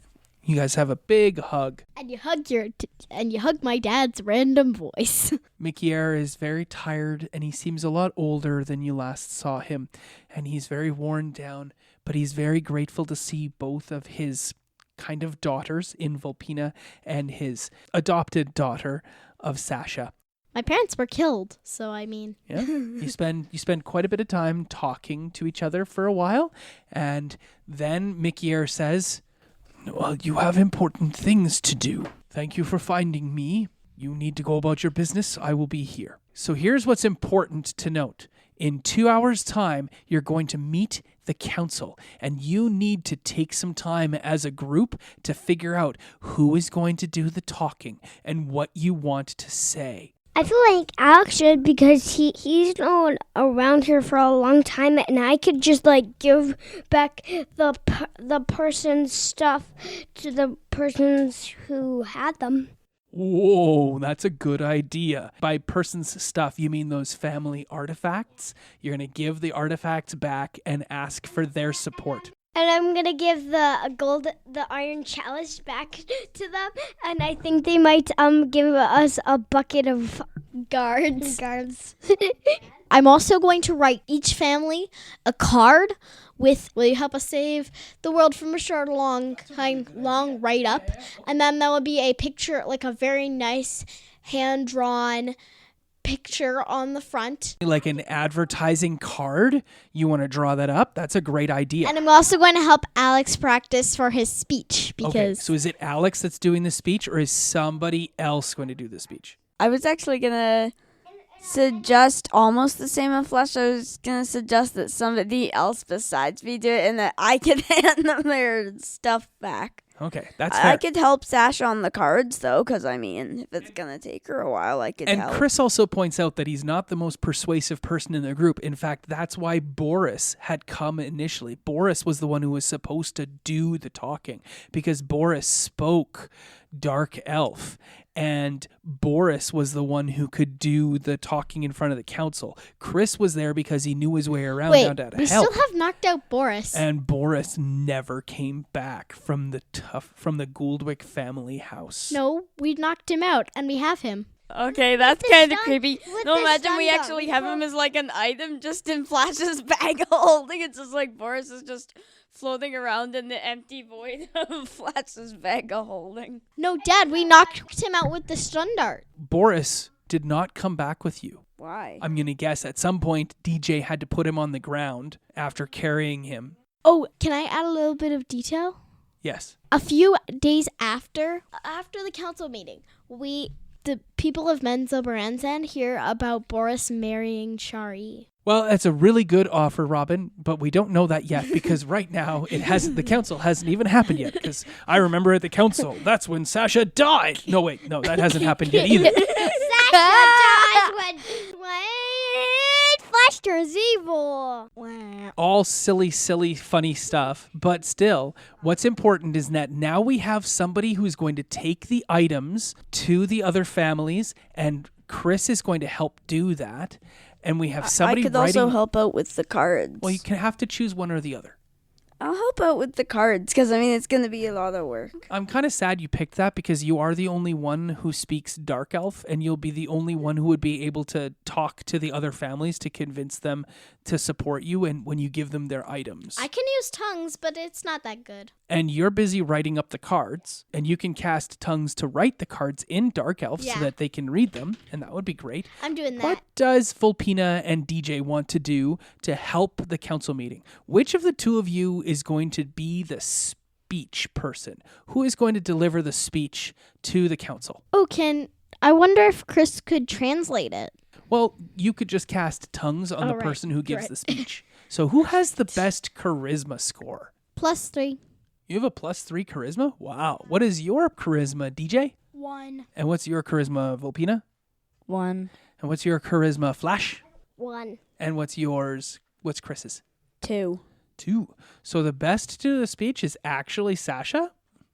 You guys have a big hug. And you hug my dad's random voice. Mikier is very tired, and he seems a lot older than you last saw him. And he's very worn down, but he's very grateful to see both of his kind of daughters in Volpina and his adopted daughter of Sasha. My parents were killed, so I mean. Yeah, you spend quite a bit of time talking to each other for a while, and then Mikier says, well, you have important things to do. Thank you for finding me. You need to go about your business. I will be here. So here's what's important to note. In 2 hours' time, you're going to meet the council, and you need to take some time as a group to figure out who is going to do the talking and what you want to say. I feel like Alex should because he's known around here for a long time, and I could just give back the person's stuff to the persons who had them. Whoa, that's a good idea. By person's stuff, you mean those family artifacts? You're going to give the artifacts back and ask for their support. And I'm going to give the iron chalice back to them, and I think they might give us a bucket of guards. I'm also going to write each family a card with, will you help us save the world from a short, long write-up. And then there will be a picture, like a very nice hand-drawn picture on the front. Like an advertising card? You want to draw that up? That's a great idea. And I'm also going to help Alex practice for his speech because... Okay, so is it Alex that's doing the speech, or is somebody else going to do the speech? I was actually going to suggest almost the same in Flash. I was going to suggest that somebody else besides me do it and that I could hand them their stuff back. Okay, that's fair. I could help Sasha on the cards, though, because, I mean, if it's going to take her a while, I could help. And Chris also points out that he's not the most persuasive person in the group. In fact, that's why Boris had come initially. Boris was the one who was supposed to do the talking because Boris spoke Dark Elf. And Boris was the one who could do the talking in front of the council. Chris was there because he knew his way around down to help. We still have knocked out Boris. And Boris never came back from the Gouldwick family house. No, we knocked him out, and we have him. Okay, that's kind of creepy. with No, the imagine we stun actually gun. have him as like an item just in Flash's bag of holding. It's just like Boris is just floating around in the empty void of Flash's bag of holding. No, Dad, we knocked him out with the stun dart. Boris did not come back with you. Why? I'm going to guess at some point DJ had to put him on the ground after carrying him. Oh, can I add a little bit of detail? Yes. A few days after the council meeting, the people of Menzoberranzan hear about Boris marrying Shari. Well, that's a really good offer, Robin, but we don't know that yet because right now the council hasn't even happened yet. Because I remember at the council, that's when Sasha died. No, wait, no, that hasn't happened yet either. Sasha dies when Flash turns evil. All silly, funny stuff. But still, what's important is that now we have somebody who's going to take the items to the other families, and Chris is going to help do that. And we have somebody I could writing... also help out with the cards. Well, you can have to choose one or the other. I'll help out with the cards because, I mean, it's going to be a lot of work. I'm kind of sad you picked that because you are the only one who speaks Dark Elf, and you'll be the only one who would be able to talk to the other families to convince them to support you and when you give them their items. I can use tongues, but it's not that good. And you're busy writing up the cards, and you can cast tongues to write the cards in Dark Elf so that they can read them, and that would be great. I'm doing that. What does Volpina and DJ want to do to help the council meeting? Which of the two of you is going to be the speech person. Who is going to deliver the speech to the council? Oh, I wonder if Chris could translate it. Well, you could just cast tongues on the right. person who gives Right. the speech. So who has the best charisma score? +3. You have a +3 charisma? Wow. What is your charisma, DJ? 1. And what's your charisma, Volpina? 1, And what's your charisma, Flash? 1. And what's yours? What's Chris's? 2. 2. So the best to do the speech is actually Sasha?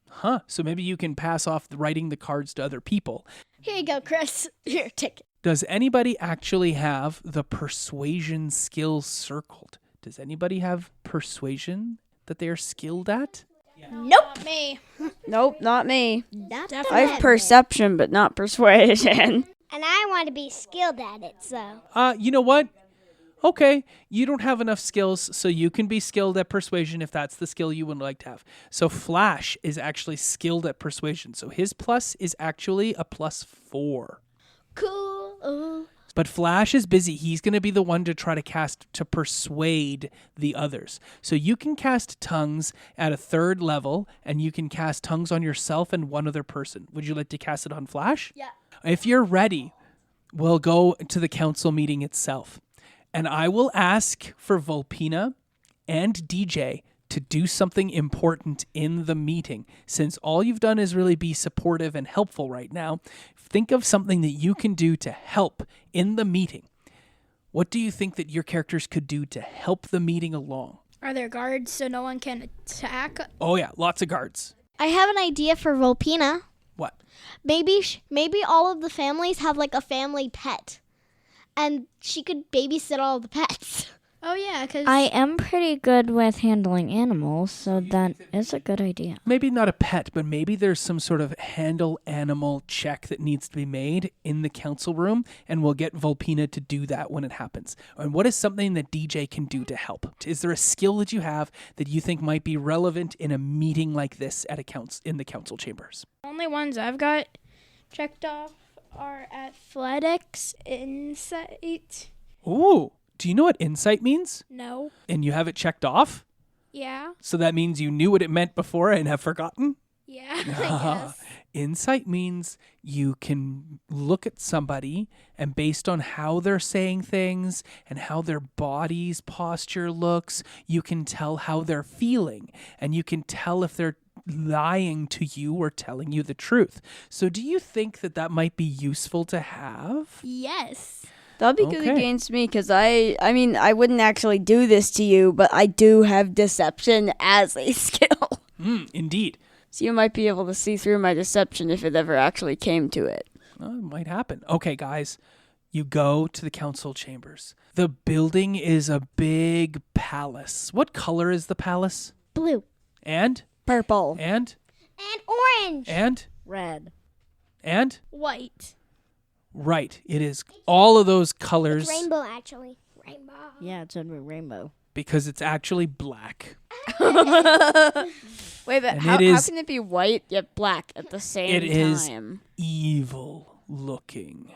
Huh. So maybe you can pass off writing the cards to other people. Here you go, Chris. Here, take it. Does anybody actually have the persuasion skill circled? Does anybody have persuasion that they are skilled at? Nope. Me. Nope, not me. Not I have perception, but not persuasion. And I want to be skilled at it, so. You know what? Okay, you don't have enough skills, so you can be skilled at persuasion if that's the skill you would like to have. So Flash is actually skilled at persuasion, so his plus is actually a +4. Cool. But Flash is busy. He's going to be the one to try to cast to persuade the others. So you can cast tongues at a 3rd level, and you can cast tongues on yourself and one other person. Would you like to cast it on Flash? Yeah. If you're ready, we'll go to the council meeting itself. And I will ask for Volpina and DJ to do something important in the meeting. Since all you've done is really be supportive and helpful right now, think of something that you can do to help in the meeting. What do you think that your characters could do to help the meeting along? Are there guards so no one can attack? Oh yeah, lots of guards. I have an idea for Volpina. What? Maybe all of the families have like a family pet, and she could babysit all the pets. Oh, yeah, because I am pretty good with handling animals, so that is a good idea. Maybe not a pet, but maybe there's some sort of handle animal check that needs to be made in the council room, and we'll get Volpina to do that when it happens. And what is something that DJ can do to help? Is there a skill that you have that you think might be relevant in a meeting like this at in the council chambers? only ones I've got checked off are athletics, insight. Ooh, do you know what insight means? No. And you have it checked off? Yeah. So that means you knew what it meant before and have forgotten? Yeah, I guess. Insight means you can look at somebody and based on how they're saying things and how their body's posture looks, you can tell how they're feeling and you can tell if they're lying to you or telling you the truth. So do you think that might be useful to have? Yes. That'd be good Okay. against me because I mean, I wouldn't actually do this to you, but I do have deception as a skill. Indeed. So you might be able to see through my deception if it ever actually came to it. Well, it might happen. Okay, guys, you go to the council chambers. The building is a big palace. What color is the palace? Blue. And? Purple. And? And orange. And? Red. And? White. Right. It is all of those colors Rainbow, actually. Rainbow. Yeah, it should be rainbow. because it's actually black. Wait, but And how it is- can it be white yet black at the same It is time? evil looking.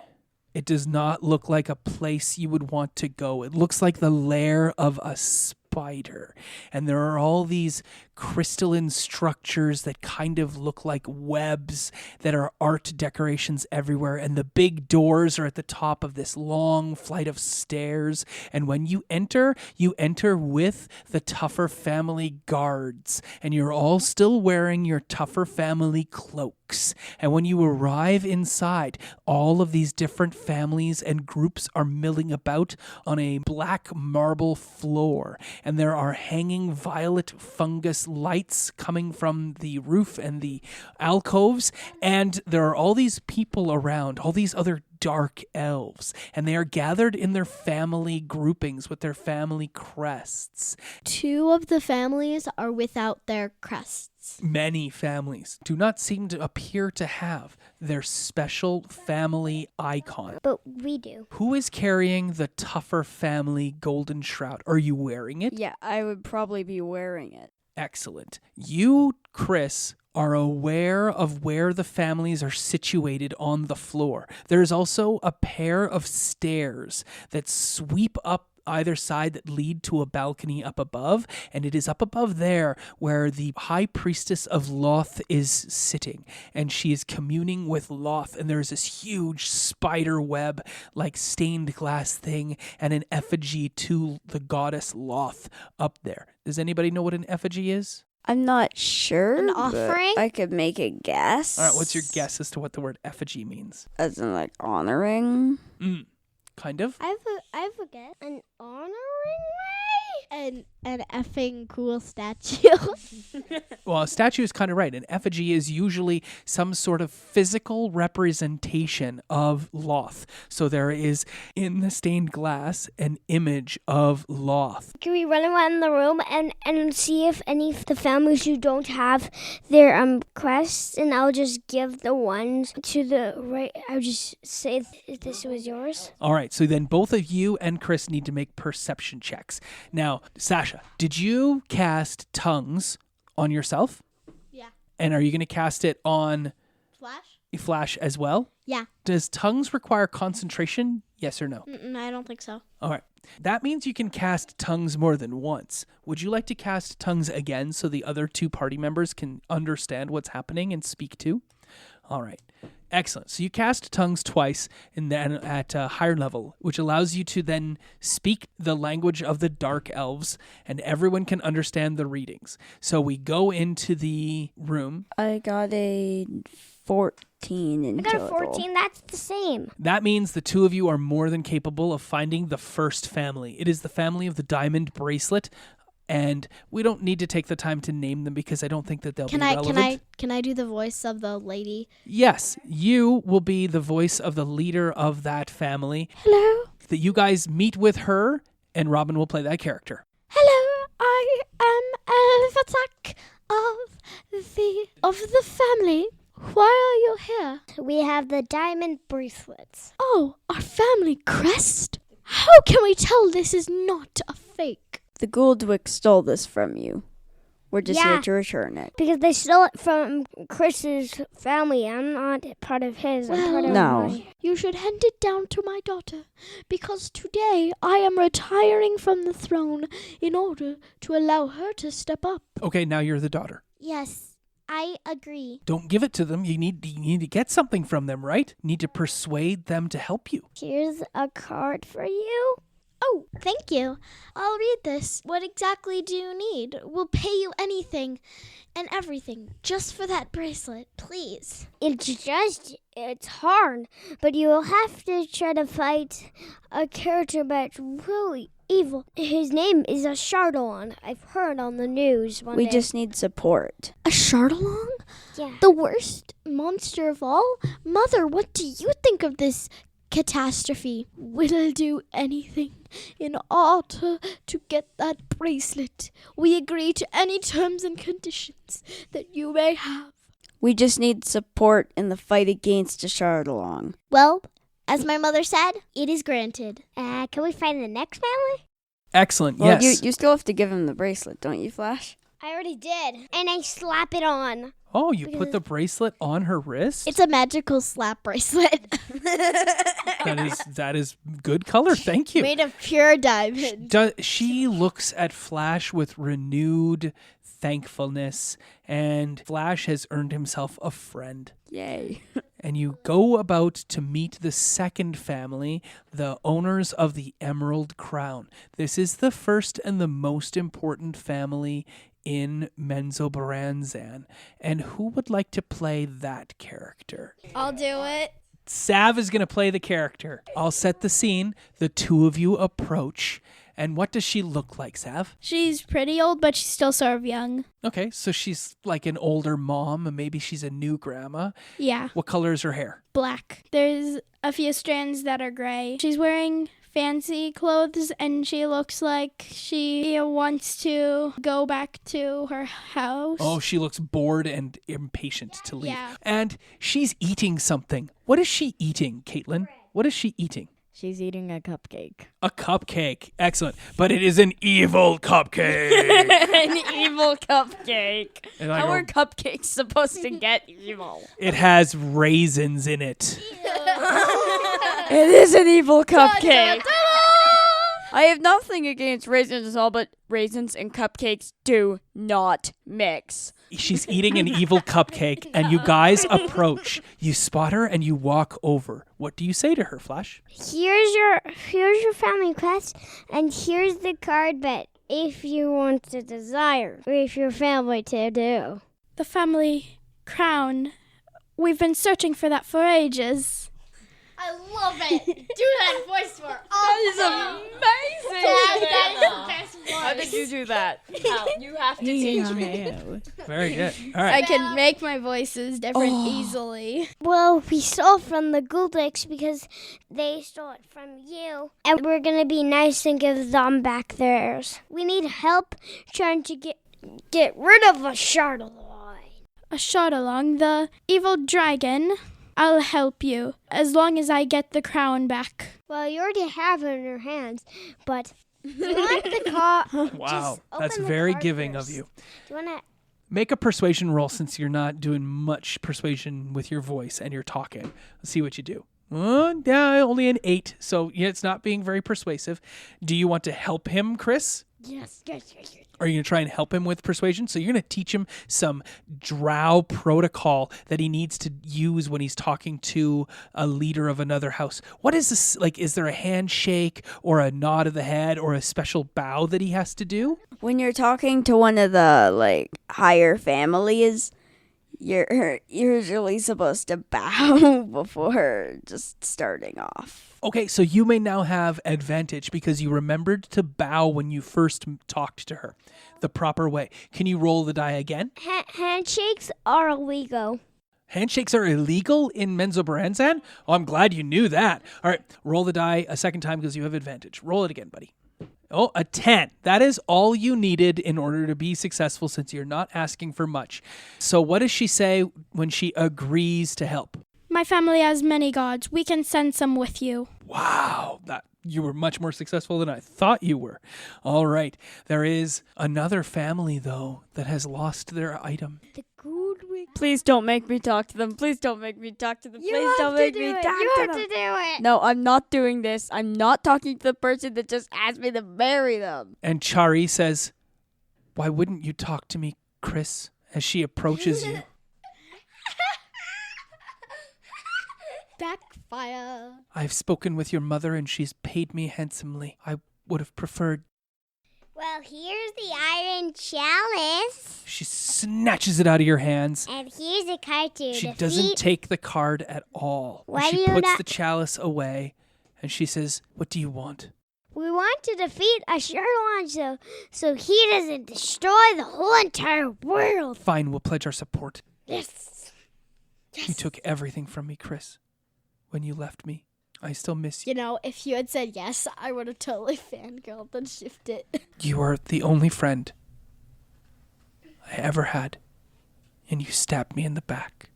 It does not look like a place you would want to go. It looks like the lair of a spider. And there are all these crystalline structures that kind of look like webs that are art decorations everywhere. And the big doors are at the top of this long flight of stairs. And when you enter with the Tougher family guards. And you're all still wearing your Tougher family cloaks. And when you arrive inside, all of these different families and groups are milling about on a black marble floor. And there are hanging violet fungus lights coming from the roof and the alcoves. And there are all these people around, all these other dark elves. And they are gathered in their family groupings with their family crests. 2 of the families are without their crests. Many families do not seem to appear to have their special family icon. But we do. Who is carrying the Tougher family golden shroud? Are you wearing it? Yeah, I would probably be wearing it. Excellent. You, Chris, are aware of where the families are situated on the floor. There's also a pair of stairs that sweep up either side that lead to a balcony up above, and it is up above there where the high priestess of Loth is sitting, and she is communing with Loth, and there's this huge spider web like stained glass thing and an effigy to the goddess Loth up there. Does anybody know what an effigy is? I'm not sure. An but offering? I could make a guess. All right, what's your guess as to what the word effigy means? As in, like, honoring? Kind of. I have a guess. An honoring An effing cool statue. Well, a statue is kind of right. An effigy is usually some sort of physical representation of Loth. So there is, in the stained glass, an image of Loth. Can we run around the room and see if any of the families who don't have their quests, and I'll just give the ones to the right. I'll just say if this was yours. All right, so then both of you and Chris need to make perception checks. Now, Sasha, did you cast tongues on yourself? Yeah. And are you going to cast it on Flash as well? Yeah. Does tongues require concentration? Yes or no? I don't think so. All right. That means you can cast tongues more than once. Would you like to cast tongues again so the other two party members can understand what's happening and speak too? All right. Excellent. So you cast tongues twice and then at a higher level, which allows you to then speak the language of the dark elves, and everyone can understand the readings. So we go into the room. I got a 14 in I got total. a 14. That's the same. That means the two of you are more than capable of finding the first family. It is the family of the diamond bracelet. And we don't need to take the time to name them because I don't think that they'll be relevant. Can I do the voice of the lady? Yes, you will be the voice of the leader of that family. Hello. That you guys meet with her, and Robin will play that character. Hello. I am Elvatak of the family. Why are you here? We have the diamond bracelets. Oh, our family crest? How can we tell this is not a fake? The Gouldwick stole this from you. We're just here to return it. Because they stole it from Chris's family. I'm not part of his. I'm part of mine. You should hand it down to my daughter, because today I am retiring from the throne in order to allow her to step up. Okay, now you're the daughter. Yes, I agree. Don't give it to them. You need to get something from them, right? You need to persuade them to help you. Here's a card for you. Oh, thank you. I'll read this. What exactly do you need? We'll pay you anything and everything just for that bracelet, please. It's hard, but you will have to try to fight a character that's really evil. His name is a Chardalon. I've heard on the news one We day. just need support. A Chardalon? Yeah. The worst monster of all? Mother, what do you think of this catastrophe? We'll do anything in order to get that bracelet. We agree to any terms and conditions that you may have. We just need support in the fight against a Chardalon. Well, as my mother said, it is granted. Can we find the next family? Excellent, Well, yes. you still have to give him the bracelet, don't you, Flash? I already did. And I slap it on. Oh, you put the bracelet on her wrist? It's a magical slap bracelet. That is good color, thank you. Made of pure diamond. She looks at Flash with renewed thankfulness, and Flash has earned himself a friend. Yay. And you go about to meet the second family, the owners of the Emerald Crown. This is the first and the most important family in Menzoberranzan. And who would like to play that character? I'll do it. Sav is going to play the character. I'll set the scene. The two of you approach. And what does she look like, Sav? She's pretty old, but she's still sort of young. Okay, so she's like an older mom, and maybe she's a new grandma. Yeah, What color is her hair? black. There's a few strands that are gray. She's wearing fancy clothes, and she looks like she wants to go back to her house. Oh, she looks bored and impatient to leave. Yeah. And she's eating something. What is she eating, Caitlin? What is she eating? She's eating a cupcake. A cupcake. Excellent. But it is an evil cupcake. An evil cupcake. And I How go, are cupcakes supposed to get evil? it has raisins in it. It is an evil cupcake. I have nothing against raisins at all, but raisins and cupcakes do not mix. She's eating an evil cupcake, and you guys approach. You spot her, and you walk over. What do you say to her, Flash? Here's your family crest, and here's the card that if you want to desire with your family to do. The family crown. We've been searching for that for ages. I love it. Do that voice for That is amazing. That is the best voice. How did you do that? You have to teach me. Very good. All I right. can make my voices different easily. Well, we stole from the Goldicks because they stole it from you. And we're going to be nice and give them back theirs. We need help trying to get rid of a Charlotte. A shot along the evil dragon. I'll help you as long as I get the crown back. Well, you already have it in your hands, but do you want the card? Wow, that's very giving of you. Do you want to... Make a persuasion roll since you're not doing much persuasion with your voice and you're talking. Let's see what you do. Yeah, only an 8, so yeah, it's not being very persuasive. Do you want to help him, Chris? Yes. Are you going to try and help him with persuasion? So you're going to teach him some drow protocol that he needs to use when he's talking to a leader of another house. What is this? Like, is there a handshake or a nod of the head or a special bow that he has to do? When you're talking to one of the higher families, you're usually supposed to bow before just starting off. Okay, so you may now have advantage because you remembered to bow when you first talked to her the proper way. Can you roll the die again? Handshakes are illegal. Handshakes are illegal in Menzoberranzan? Oh, I'm glad you knew that. All right, roll the die a second time because you have advantage. Roll it again, buddy. Oh, a 10. That is all you needed in order to be successful since you're not asking for much. So what does she say when she agrees to help? My family has many gods. We can send some with you. Wow, you were much more successful than I thought you were. All right, there is another family, though, that has lost their item. The Goldwick. Please don't make me talk to them. Please don't make me talk to them. Please don't make me talk to them. You have to do it. No, I'm not doing this. I'm not talking to the person that just asked me to marry them. And Chari says, "Why wouldn't you talk to me, Chris?" As she approaches you. Backfire. I've spoken with your mother and she's paid me handsomely. I would have preferred. Well, here's the iron chalice. She snatches it out of your hands. And here's a card to She defeat. doesn't take the card at all. Why do She you puts not- the chalice away and she says, "What do you want?" We want to defeat a Charlotte so he doesn't destroy the whole entire world. Fine, we'll pledge our support. Yes. You took everything from me, Chris. When you left me, I still miss you. You know, if you had said yes, I would have totally fangirled and shifted. You are the only friend I ever had, and you stabbed me in the back.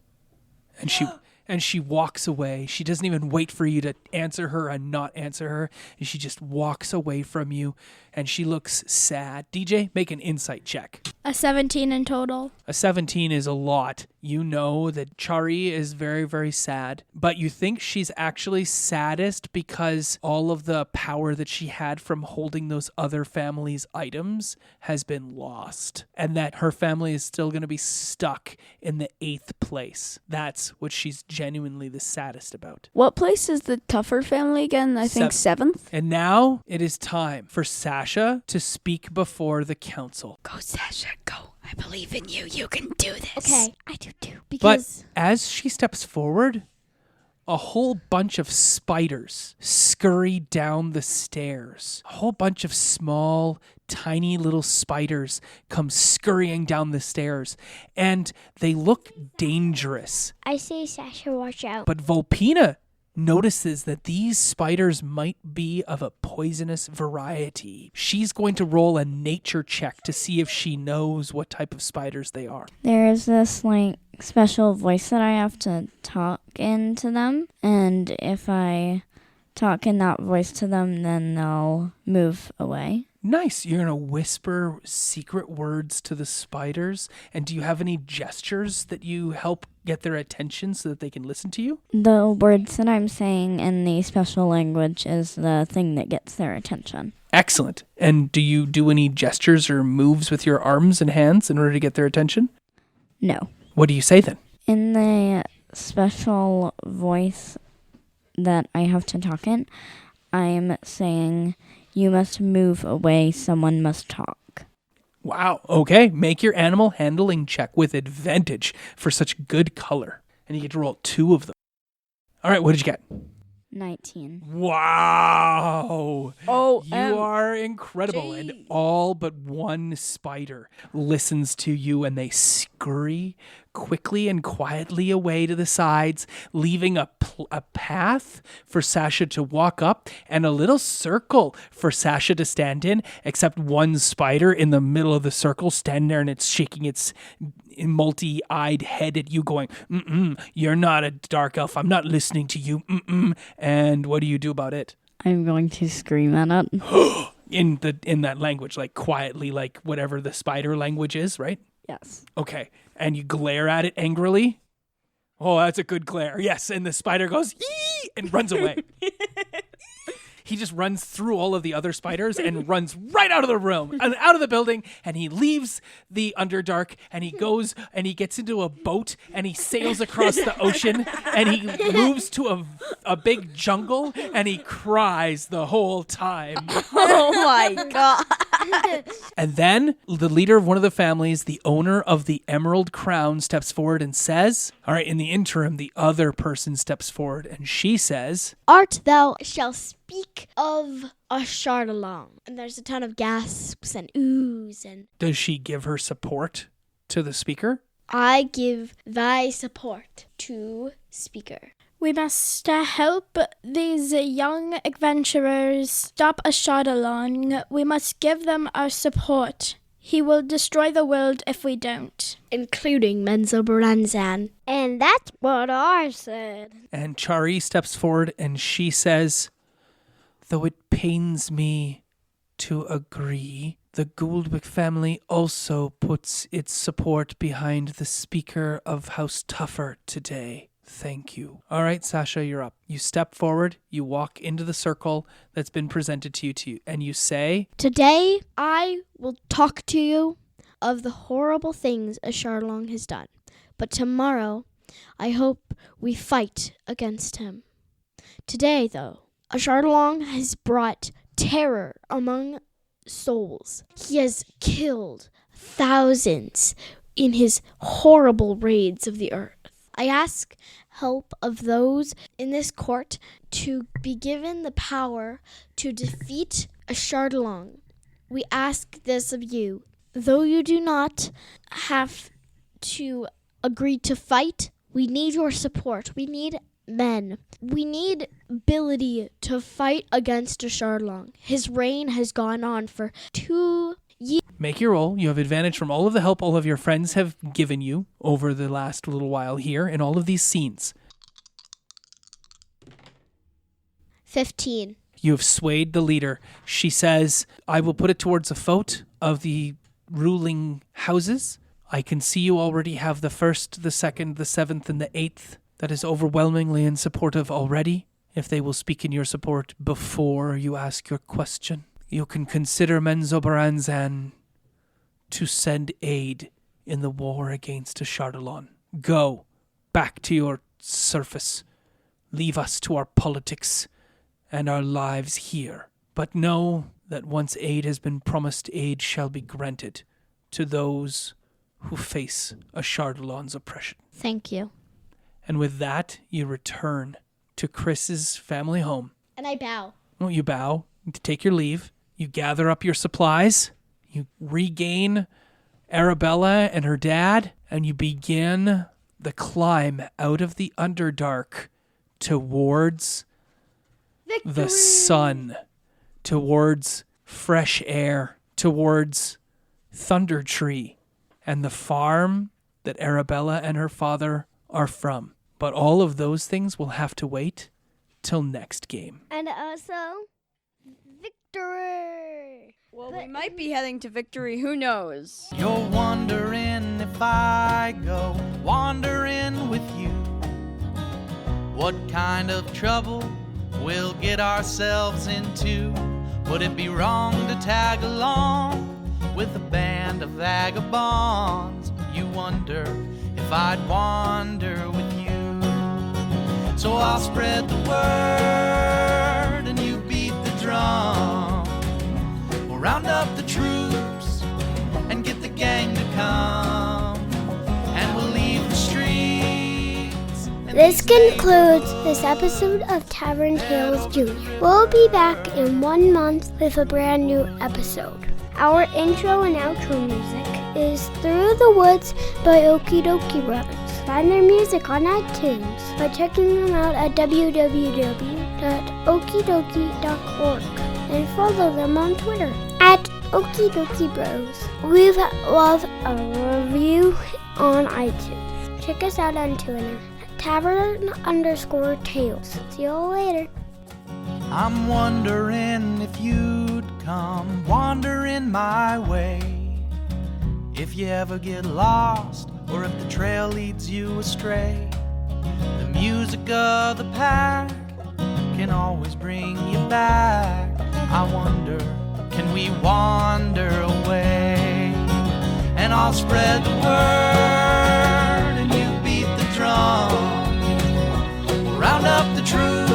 And she walks away. She doesn't even wait for you to answer her and not answer her. And she just walks away from you, and she looks sad. DJ, make an insight check. A 17 in total. A 17 is a lot. You know that Chari is very, very sad, but you think she's actually saddest because all of the power that she had from holding those other families' items has been lost, and that her family is still going to be stuck in the 8th place. That's what she's genuinely the saddest about. What place is the Tougher family again? I think 7th. And now it is time for Sasha to speak before the council. Go, Sasha, go. I believe in you. You can do this. Okay, I do too. But Because as she steps forward, a whole bunch of spiders scurry down the stairs. A whole bunch of small, tiny little spiders come scurrying down the stairs, and they look dangerous. I say, Sasha, watch out. But Volpina notices that these spiders might be of a poisonous variety. She's going to roll a nature check to see if she knows what type of spiders they are. There is this special voice that I have to talk into them, and if I talk in that voice to them, then they'll move away. Nice. You're going to whisper secret words to the spiders. And do you have any gestures that you help get their attention so that they can listen to you? The words that I'm saying in the special language is the thing that gets their attention. Excellent. And do you do any gestures or moves with your arms and hands in order to get their attention? No. What do you say then? In the special voice that I have to talk in, I'm saying, "You must move away, someone must talk." Wow. Okay. Make your animal handling check with advantage for such good color. And you get to roll 2 of them. All right. What did you get? 19. Wow. Oh, You are incredible. And all but one spider listens to you, and they scurry quickly and quietly away to the sides, leaving a path for Sasha to walk up and a little circle for Sasha to stand in, except one spider in the middle of the circle standing there, and it's shaking its multi-eyed head at you going, you're not a dark elf. I'm not listening to you. And what do you do about it? I'm going to scream at it. In that language, like quietly, like whatever the spider language is, right? Yes. Okay. And you glare at it angrily. Oh, that's a good glare. Yes. And the spider goes, "Ee!" and runs away. He just runs through all of the other spiders and runs right out of the room and out of the building. And he leaves the Underdark, and he goes and he gets into a boat and he sails across the ocean, and he moves to a big jungle, and he cries the whole time. Oh my god. And then the leader of one of the families, the owner of the Emerald Crown, steps forward and says, all right, in the interim, the other person steps forward and she says, Art thou shall speak of a Chardalong. And there's a ton of gasps and oohs, and does she give her support to the speaker? I give thy support to speaker. We must help these young adventurers stop a Chardalong. We must give them our support. He will destroy the world if we don't. Including Menzoberranzan. And that's what I said. And Chari steps forward and she says, though it pains me to agree, the Gouldwick family also puts its support behind the speaker of House Tuffer today. Thank you. All right, Sasha, you're up. You step forward, you walk into the circle that's been presented to you, and you say, Today, I will talk to you of the horrible things a Chardalong has done. But tomorrow, I hope we fight against him. Today, though, a Chardalong has brought terror among souls. He has killed thousands in his horrible raids of the earth. I ask help of those in this court to be given the power to defeat a Chardalong. We ask this of you. Though you do not have to agree to fight, we need your support. We need men. We need ability to fight against a Chardalong. His reign has gone on for 2 years. Make your roll. You have advantage from all of the help all of your friends have given you over the last little while here in all of these scenes. 15. You have swayed the leader. She says, I will put it towards a vote of the ruling houses. I can see you already have the 1st, the 2nd, the 7th, and the 8th. That is overwhelmingly in supportive already. If they will speak in your support before you ask your question, you can consider Menzoberranzan to send aid in the war against a Chardalong. Go back to your surface. Leave us to our politics and our lives here. But know that once aid has been promised, aid shall be granted to those who face a Chardalong's oppression. Thank you. And with that, you return to Chris's family home. And I bow. Oh, you bow to take your leave. You gather up your supplies. You regain Arabella and her dad, and you begin the climb out of the Underdark towards the sun, towards fresh air, towards Thunder Tree and the farm that Arabella and her father are from. But all of those things will have to wait till next game. And also, victory! Well, we might be heading to victory. Who knows? You're wondering if I go wandering with you, what kind of trouble we'll get ourselves into. Would it be wrong to tag along with a band of vagabonds? You wonder if I'd wander with you. So I'll spread the word and you beat the drum. We'll round up the troops and get the gang to come, and we'll leave the streets. This concludes this episode of Tavern Tales Junior. We'll be back in 1 month with a brand new episode. Our intro and outro music is Through the Woods by Okie Dokie Brothers. Find their music on iTunes by checking them out at www.okiedokie.org and follow them on Twitter at Okie Dokie Bros. Leave a review on iTunes. Check us out on Twitter at Tavern_Tales. See you all later. I'm wondering if you'd come wandering my way. If you ever get lost, or if the trail leads you astray, the music of the pack can always bring you back. I wonder, can we wander away? And I'll spread the word and you beat the drum. We'll round up the troops